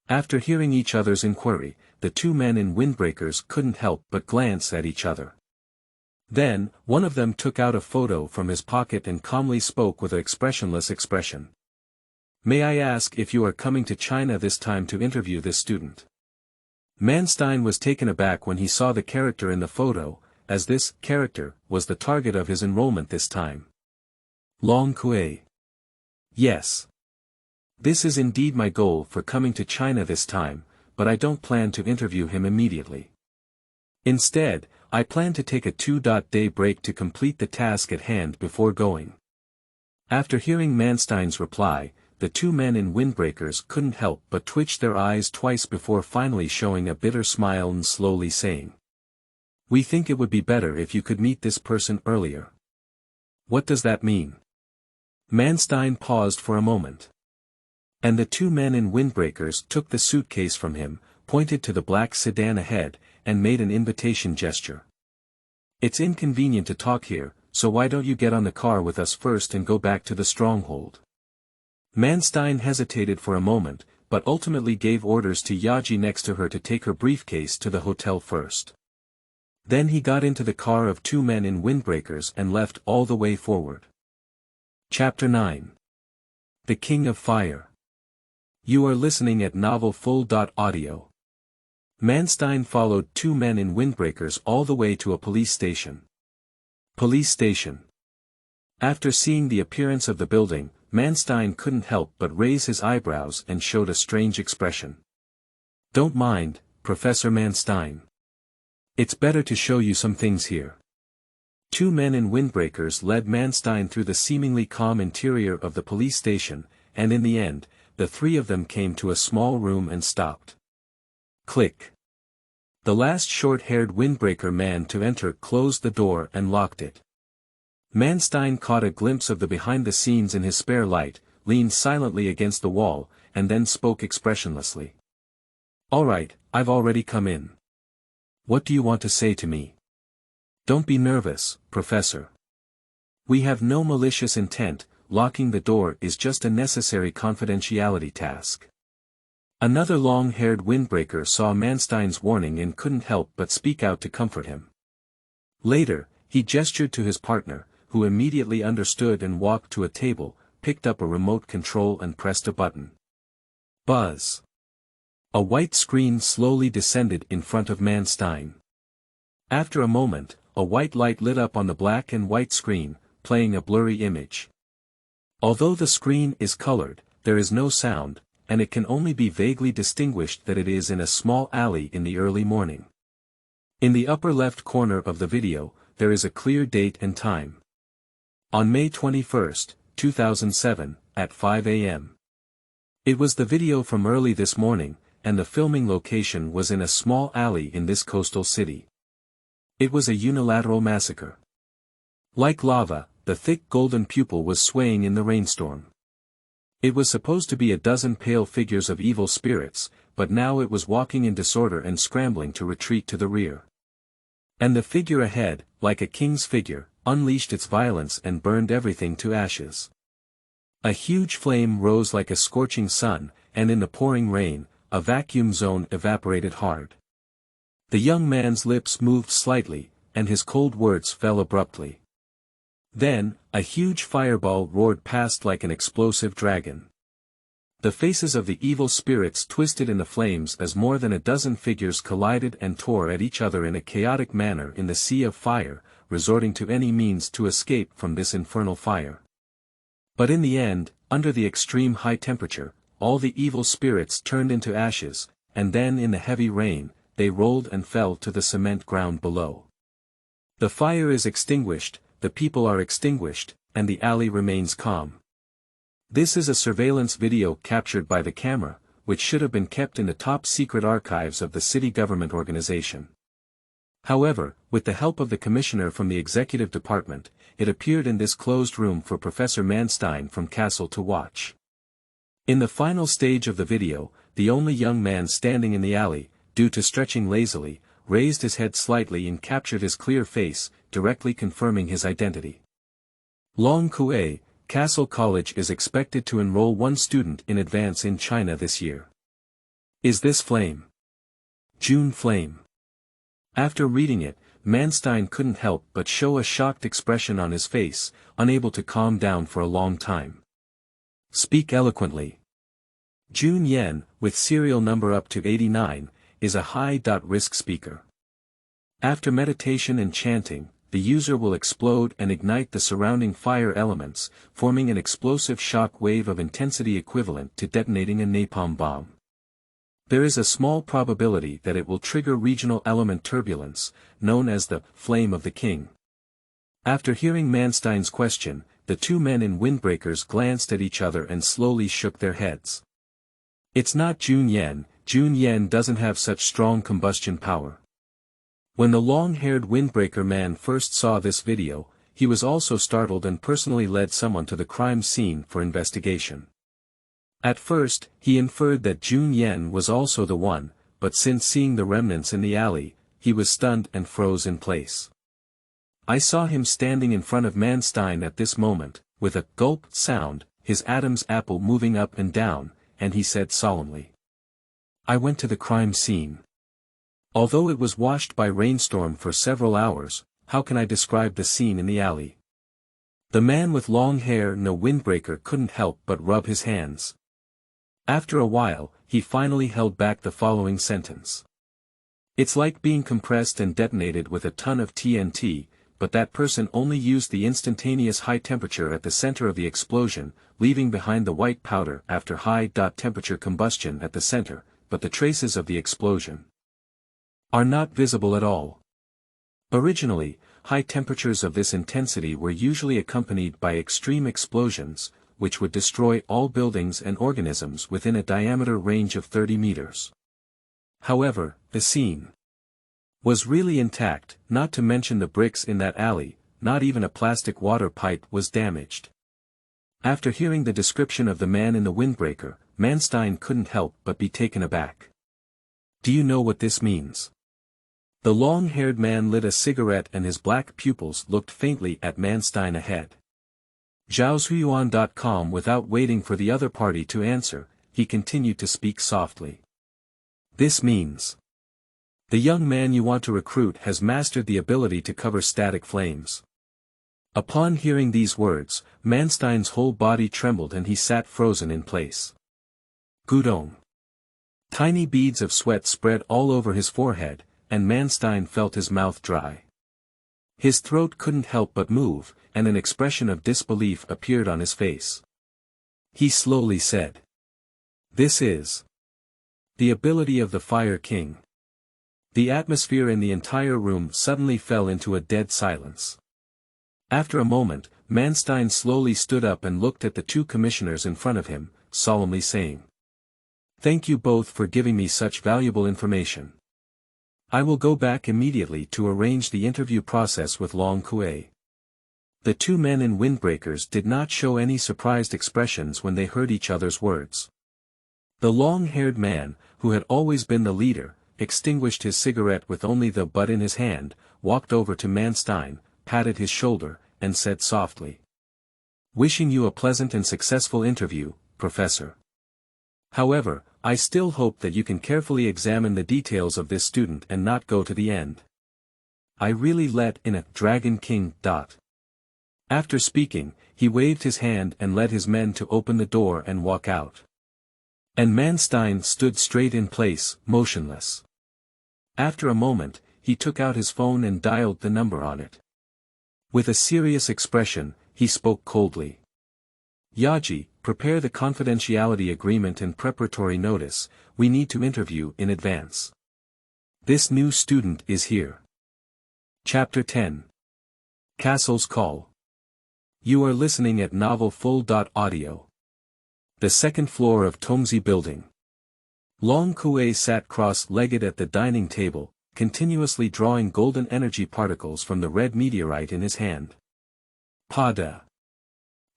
A: After hearing each other's inquiry, the two men in windbreakers couldn't help but glance at each other. Then, one of them took out a photo from his pocket and calmly spoke with an expressionless expression. May I ask if you are coming to China this time to interview this student? Manstein was taken aback when he saw the character in the photo, as this character was the target of his enrollment this time. Long Kui. Yes. This is indeed my goal for coming to China this time, but I don't plan to interview him immediately. Instead, I plan to take a 2-day break to complete the task at hand before going. After hearing Manstein's reply, the two men in windbreakers couldn't help but twitch their eyes twice before finally showing a bitter smile and slowly saying, "We think it would be better if you could meet this person earlier." "What does that mean?" Manstein paused for a moment. And the two men in windbreakers took the suitcase from him, pointed to the black sedan ahead, and made an invitation gesture. "It's inconvenient to talk here, so why don't you get on the car with us first and go back to the stronghold?" Manstein hesitated for a moment, but ultimately gave orders to Yaji next to her to take her briefcase to the hotel first. Then he got into the car of two men in windbreakers and left all the way forward. Chapter 9. The King of Fire. You are listening at Novel Full.audio. Manstein followed two men in windbreakers all the way to a police station. Police station. After seeing the appearance of the building, Manstein couldn't help but raise his eyebrows and showed a strange expression. "Don't mind, Professor Manstein. It's better to show you some things here." Two men in windbreakers led Manstein through the seemingly calm interior of the police station, and in the end, the three of them came to a small room and stopped. Click. The last short-haired windbreaker man to enter closed the door and locked it. Manstein caught a glimpse of the behind-the-scenes in his spare light, leaned silently against the wall, and then spoke expressionlessly. "All right, I've already come in. What do you want to say to me?" "Don't be nervous, Professor. We have no malicious intent, locking the door is just a necessary confidentiality task." Another long-haired windbreaker saw Manstein's warning and couldn't help but speak out to comfort him. Later, he gestured to his partner, who immediately understood and walked to a table, picked up a remote control and pressed a button. Buzz. A white screen slowly descended in front of Manstein. After a moment, a white light lit up on the black and white screen, playing a blurry image. Although the screen is colored, there is no sound, and it can only be vaguely distinguished that it is in a small alley in the early morning. In the upper left corner of the video, there is a clear date and time. On May 21, 2007, at 5 a.m. It was the video from early this morning, and the filming location was in a small alley in this coastal city. It was a unilateral massacre. Like lava, the thick golden pupil was swaying in the rainstorm. It was supposed to be a dozen pale figures of evil spirits, but now it was walking in disorder and scrambling to retreat to the rear. And the figure ahead, like a king's figure, unleashed its violence and burned everything to ashes. A huge flame rose like a scorching sun, and in the pouring rain, a vacuum zone evaporated hard. The young man's lips moved slightly, and his cold words fell abruptly. Then, a huge fireball roared past like an explosive dragon. The faces of the evil spirits twisted in the flames as more than a dozen figures collided and tore at each other in a chaotic manner in the sea of fire, resorting to any means to escape from this infernal fire. But in the end, under the extreme high temperature, all the evil spirits turned into ashes, and then in the heavy rain, they rolled and fell to the cement ground below. The fire is extinguished, the people are extinguished, and the alley remains calm. This is a surveillance video captured by the camera, which should have been kept in the top-secret archives of the city government organization. However, with the help of the commissioner from the executive department, it appeared in this closed room for Professor Manstein from Kassel to watch. In the final stage of the video, the only young man standing in the alley, due to stretching lazily, raised his head slightly and captured his clear face, directly confirming his identity. Long Kui, Kassel College is expected to enroll one student in advance in China this year. Is this flame? June flame. After reading it, Manstein couldn't help but show a shocked expression on his face, unable to calm down for a long time. Speak eloquently. June Yen, with serial number up to 89, is a high-risk speaker. After meditation and chanting, the user will explode and ignite the surrounding fire elements, forming an explosive shock wave of intensity equivalent to detonating a napalm bomb. There is a small probability that it will trigger regional element turbulence, known as the flame of the king. After hearing Manstein's question, the two men in windbreakers glanced at each other and slowly shook their heads. It's not Junyen doesn't have such strong combustion power. When the long-haired windbreaker man first saw this video, he was also startled and personally led someone to the crime scene for investigation. At first, he inferred that Junyen was also the one, but since seeing the remnants in the alley, he was stunned and froze in place. I saw him standing in front of Manstein at this moment, with a gulp sound, his Adam's apple moving up and down, and he said solemnly, "I went to the crime scene. Although it was washed by rainstorm for several hours, how can I describe the scene in the alley?" The man with long hair no windbreaker couldn't help but rub his hands. After a while, he finally held back the following sentence. "It's like being compressed and detonated with a ton of TNT, but that person only used the instantaneous high temperature at the center of the explosion, leaving behind the white powder after high-temperature combustion at the center, but the traces of the explosion are not visible at all." Originally, high temperatures of this intensity were usually accompanied by extreme explosions, which would destroy all buildings and organisms within a diameter range of 30 meters. However, the scene was really intact, not to mention the bricks in that alley, not even a plastic water pipe was damaged. After hearing the description of the man in the windbreaker, Manstein couldn't help but be taken aback. "Do you know what this means?" The long-haired man lit a cigarette and his black pupils looked faintly at Manstein ahead. Zhaozuiyuan.com. Without waiting for the other party to answer, he continued to speak softly. "This means the young man you want to recruit has mastered the ability to cover static flames." Upon hearing these words, Manstein's whole body trembled and he sat frozen in place. Gudong. Tiny beads of sweat spread all over his forehead, and Manstein felt his mouth dry. His throat couldn't help but move, and an expression of disbelief appeared on his face. He slowly said, "This is the ability of the Fire King." The atmosphere in the entire room suddenly fell into a dead silence. After a moment, Manstein slowly stood up and looked at the two commissioners in front of him, solemnly saying, "Thank you both for giving me such valuable information. I will go back immediately to arrange the interview process with Long Kui." The two men in windbreakers did not show any surprised expressions when they heard each other's words. The long-haired man, who had always been the leader, extinguished his cigarette with only the butt in his hand, walked over to Manstein, patted his shoulder, and said softly, "Wishing you a pleasant and successful interview, Professor. However, I still hope that you can carefully examine the details of this student and not go to the end. I really let in a Dragon King. After speaking, he waved his hand and led his men to open the door and walk out. And Manstein stood straight in place, motionless. After a moment, he took out his phone and dialed the number on it. With a serious expression, he spoke coldly. "Yaji, prepare the confidentiality agreement and preparatory notice, we need to interview in advance. This new student is here." Chapter 10. Kassel's Call. You are listening at Novel Full.audio. The second floor of Tongzi Building. Long Kui sat cross-legged at the dining table, continuously drawing golden energy particles from the red meteorite in his hand. Pada.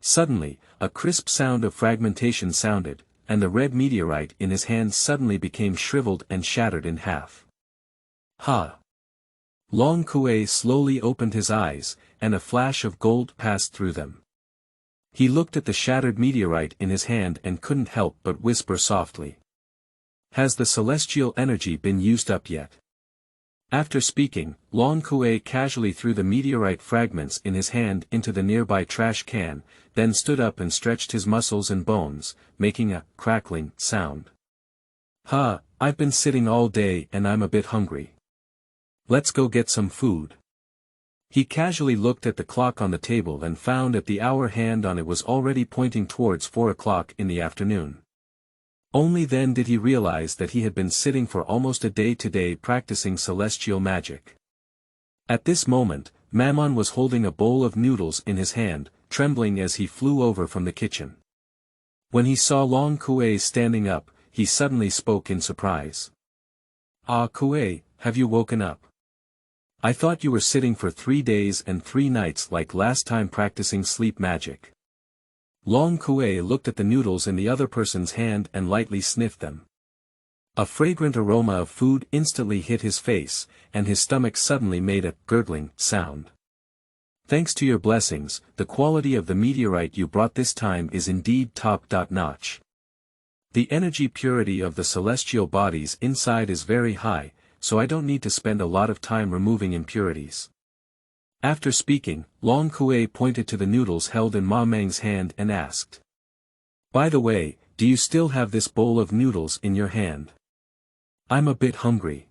A: Suddenly, a crisp sound of fragmentation sounded, and the red meteorite in his hand suddenly became shriveled and shattered in half. Ha! Long Kui slowly opened his eyes, and a flash of gold passed through them. He looked at the shattered meteorite in his hand and couldn't help but whisper softly. "Has the celestial energy been used up yet?" After speaking, Long Kui casually threw the meteorite fragments in his hand into the nearby trash can, then stood up and stretched his muscles and bones, making a crackling sound. I've been sitting all day and I'm a bit hungry. Let's go get some food." He casually looked at the clock on the table and found that the hour hand on it was already pointing towards 4 o'clock in the afternoon. Only then did he realize that he had been sitting for almost a day today practicing celestial magic. At this moment, Mammon was holding a bowl of noodles in his hand, trembling as he flew over from the kitchen. When he saw Long Kui standing up, he suddenly spoke in surprise. "Ah, Kui, have you woken up? I thought you were sitting for 3 days and 3 nights like last time practicing sleep magic." Long Kui looked at the noodles in the other person's hand and lightly sniffed them. A fragrant aroma of food instantly hit his face, and his stomach suddenly made a gurgling sound. "Thanks to your blessings, the quality of the meteorite you brought this time is indeed top-notch. The energy purity of the celestial bodies inside is very high, so I don't need to spend a lot of time removing impurities." After speaking, Long Kui pointed to the noodles held in Ma Meng's hand and asked. "By the way, do you still have this bowl of noodles in your hand? I'm a bit hungry."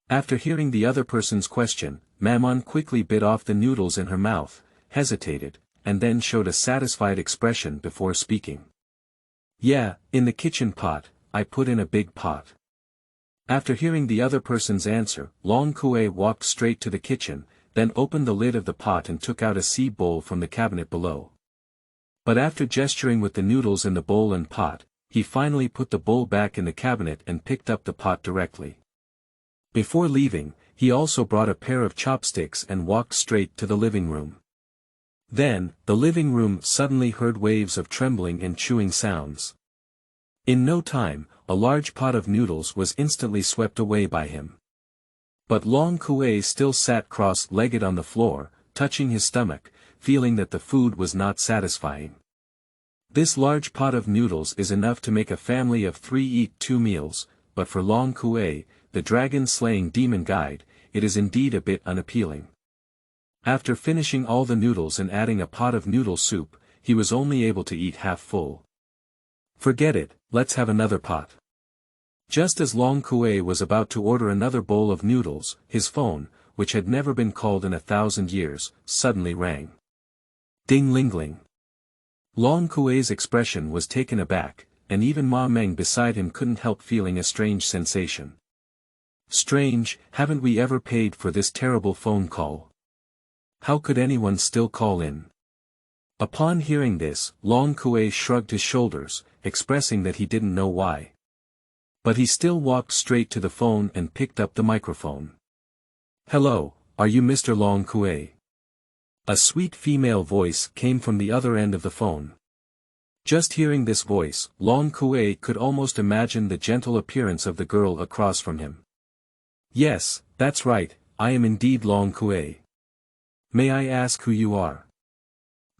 A: After hearing the other person's question, Mammon quickly bit off the noodles in her mouth, hesitated, and then showed a satisfied expression before speaking. "Yeah, in the kitchen pot, I put in a big pot." After hearing the other person's answer, Long Kui walked straight to the kitchen, then opened the lid of the pot and took out a seed bowl from the cabinet below. But after gesturing with the noodles in the bowl and pot, he finally put the bowl back in the cabinet and picked up the pot directly. Before leaving, he also brought a pair of chopsticks and walked straight to the living room. Then, the living room suddenly heard waves of trembling and chewing sounds. In no time, a large pot of noodles was instantly swept away by him. But Long Kui still sat cross-legged on the floor, touching his stomach, feeling that the food was not satisfying. This large pot of noodles is enough to make a family of 3 eat 2 meals, but for Long Kui, the dragon-slaying demon guide, it is indeed a bit unappealing. After finishing all the noodles and adding a pot of noodle soup, he was only able to eat half full. "Forget it, let's have another pot." Just as Long Kui was about to order another bowl of noodles, his phone, which had never been called in 1,000 years, suddenly rang. Ding-ling-ling. Long Kui's expression was taken aback, and even Ma Meng beside him couldn't help feeling a strange sensation. "Strange, haven't we ever paid for this terrible phone call? How could anyone still call in?" Upon hearing this, Long Kui shrugged his shoulders, expressing that he didn't know why. But he still walked straight to the phone and picked up the microphone. "Hello, are you Mr. Long Kui?" A sweet female voice came from the other end of the phone. Just hearing this voice, Long Kui could almost imagine the gentle appearance of the girl across from him. "Yes, that's right, I am indeed Long Kui. May I ask who you are?"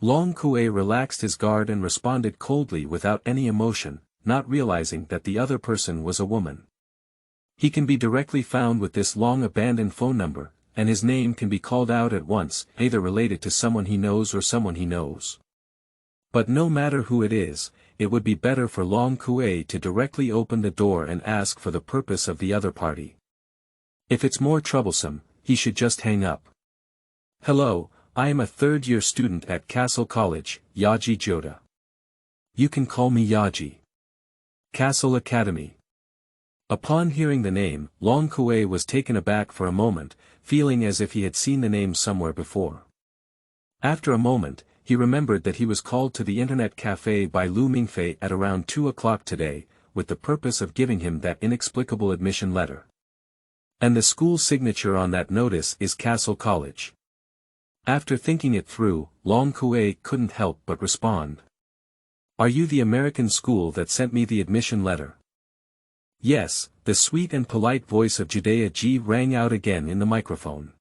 A: Long Kui relaxed his guard and responded coldly without any emotion, not realizing that the other person was a woman. He can be directly found with this long-abandoned phone number, and his name can be called out at once, either related to someone he knows or someone he knows. But no matter who it is, it would be better for Long Kui to directly open the door and ask for the purpose of the other party. If it's more troublesome, he should just hang up. "Hello, I am a third-year student at Kassel College, Yaji Joda. You can call me Yaji. Kassel Academy." Upon hearing the name, Long Kui was taken aback for a moment, feeling as if he had seen the name somewhere before. After a moment, he remembered that he was called to the internet cafe by Lu Mingfei at around 2 o'clock today, with the purpose of giving him that inexplicable admission letter. And the school signature on that notice is Kassel College. After thinking it through, Long Kui couldn't help but respond. "Are you the American school that sent me the admission letter?" "Yes," the sweet and polite voice of Judea Ji rang out again in the microphone.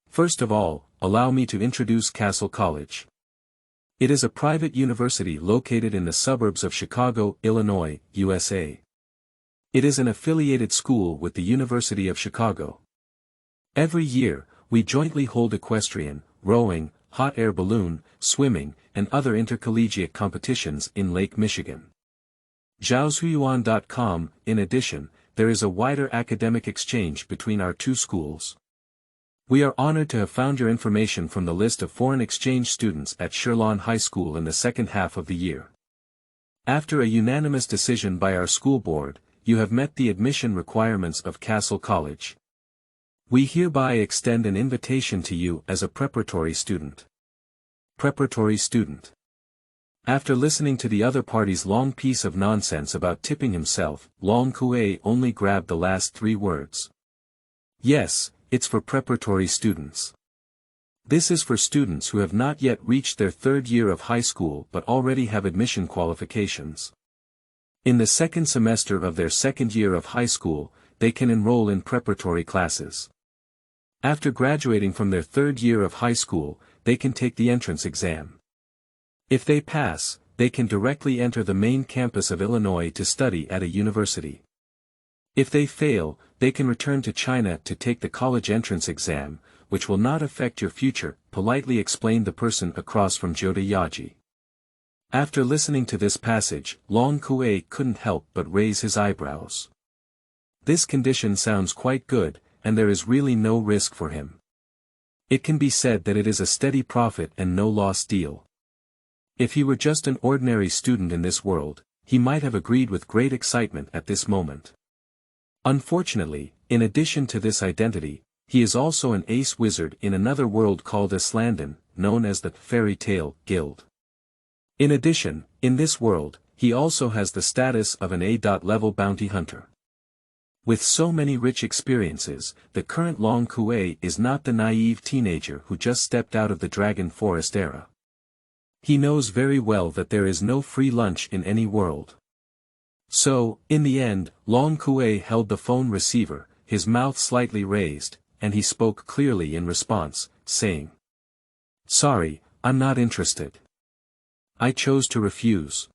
A: "First of all, allow me to introduce Kassel College. It is a private university located in the suburbs of Chicago, Illinois, USA. It is an affiliated school with the University of Chicago. Every year, we jointly hold equestrian, rowing, hot air balloon, swimming, and other intercollegiate competitions in Lake Michigan. Zhaozhuyuan.com. In addition, there is a wider academic exchange between our two schools. We are honored to have found your information from the list of foreign exchange students at Shilan High School in the second half of the year. After a unanimous decision by our school board, you have met the admission requirements of Kassel College. We hereby extend an invitation to you as a preparatory student. Preparatory student. After listening to the other party's long piece of nonsense about tipping himself, Long Kui only grabbed the last 3 words. Yes, it's for preparatory students. This is for students who have not yet reached their 3rd year of high school but already have admission qualifications. In the 2nd semester of their 2nd year of high school, they can enroll in preparatory classes. After graduating from their 3rd year of high school, they can take the entrance exam. If they pass, they can directly enter the main campus of Illinois to study at a university. If they fail, they can return to China to take the college entrance exam, which will not affect your future, politely explained the person across from Jota Yaji. After listening to this passage, Long Kui couldn't help but raise his eyebrows. This condition sounds quite good, and there is really no risk for him. It can be said that it is a steady profit and no loss deal. If he were just an ordinary student in this world, he might have agreed with great excitement at this moment. Unfortunately, in addition to this identity, he is also an ace wizard in another world called Islanden, known as the Fairy Tale Guild. In addition, in this world, he also has the status of an A-level bounty hunter. With so many rich experiences, the current Long Kui is not the naive teenager who just stepped out of the Dragon Forest era. He knows very well that there is no free lunch in any world. So, in the end, Long Kui held the phone receiver, his mouth slightly raised, and he spoke clearly in response, saying, "Sorry, I'm not interested. I chose to refuse."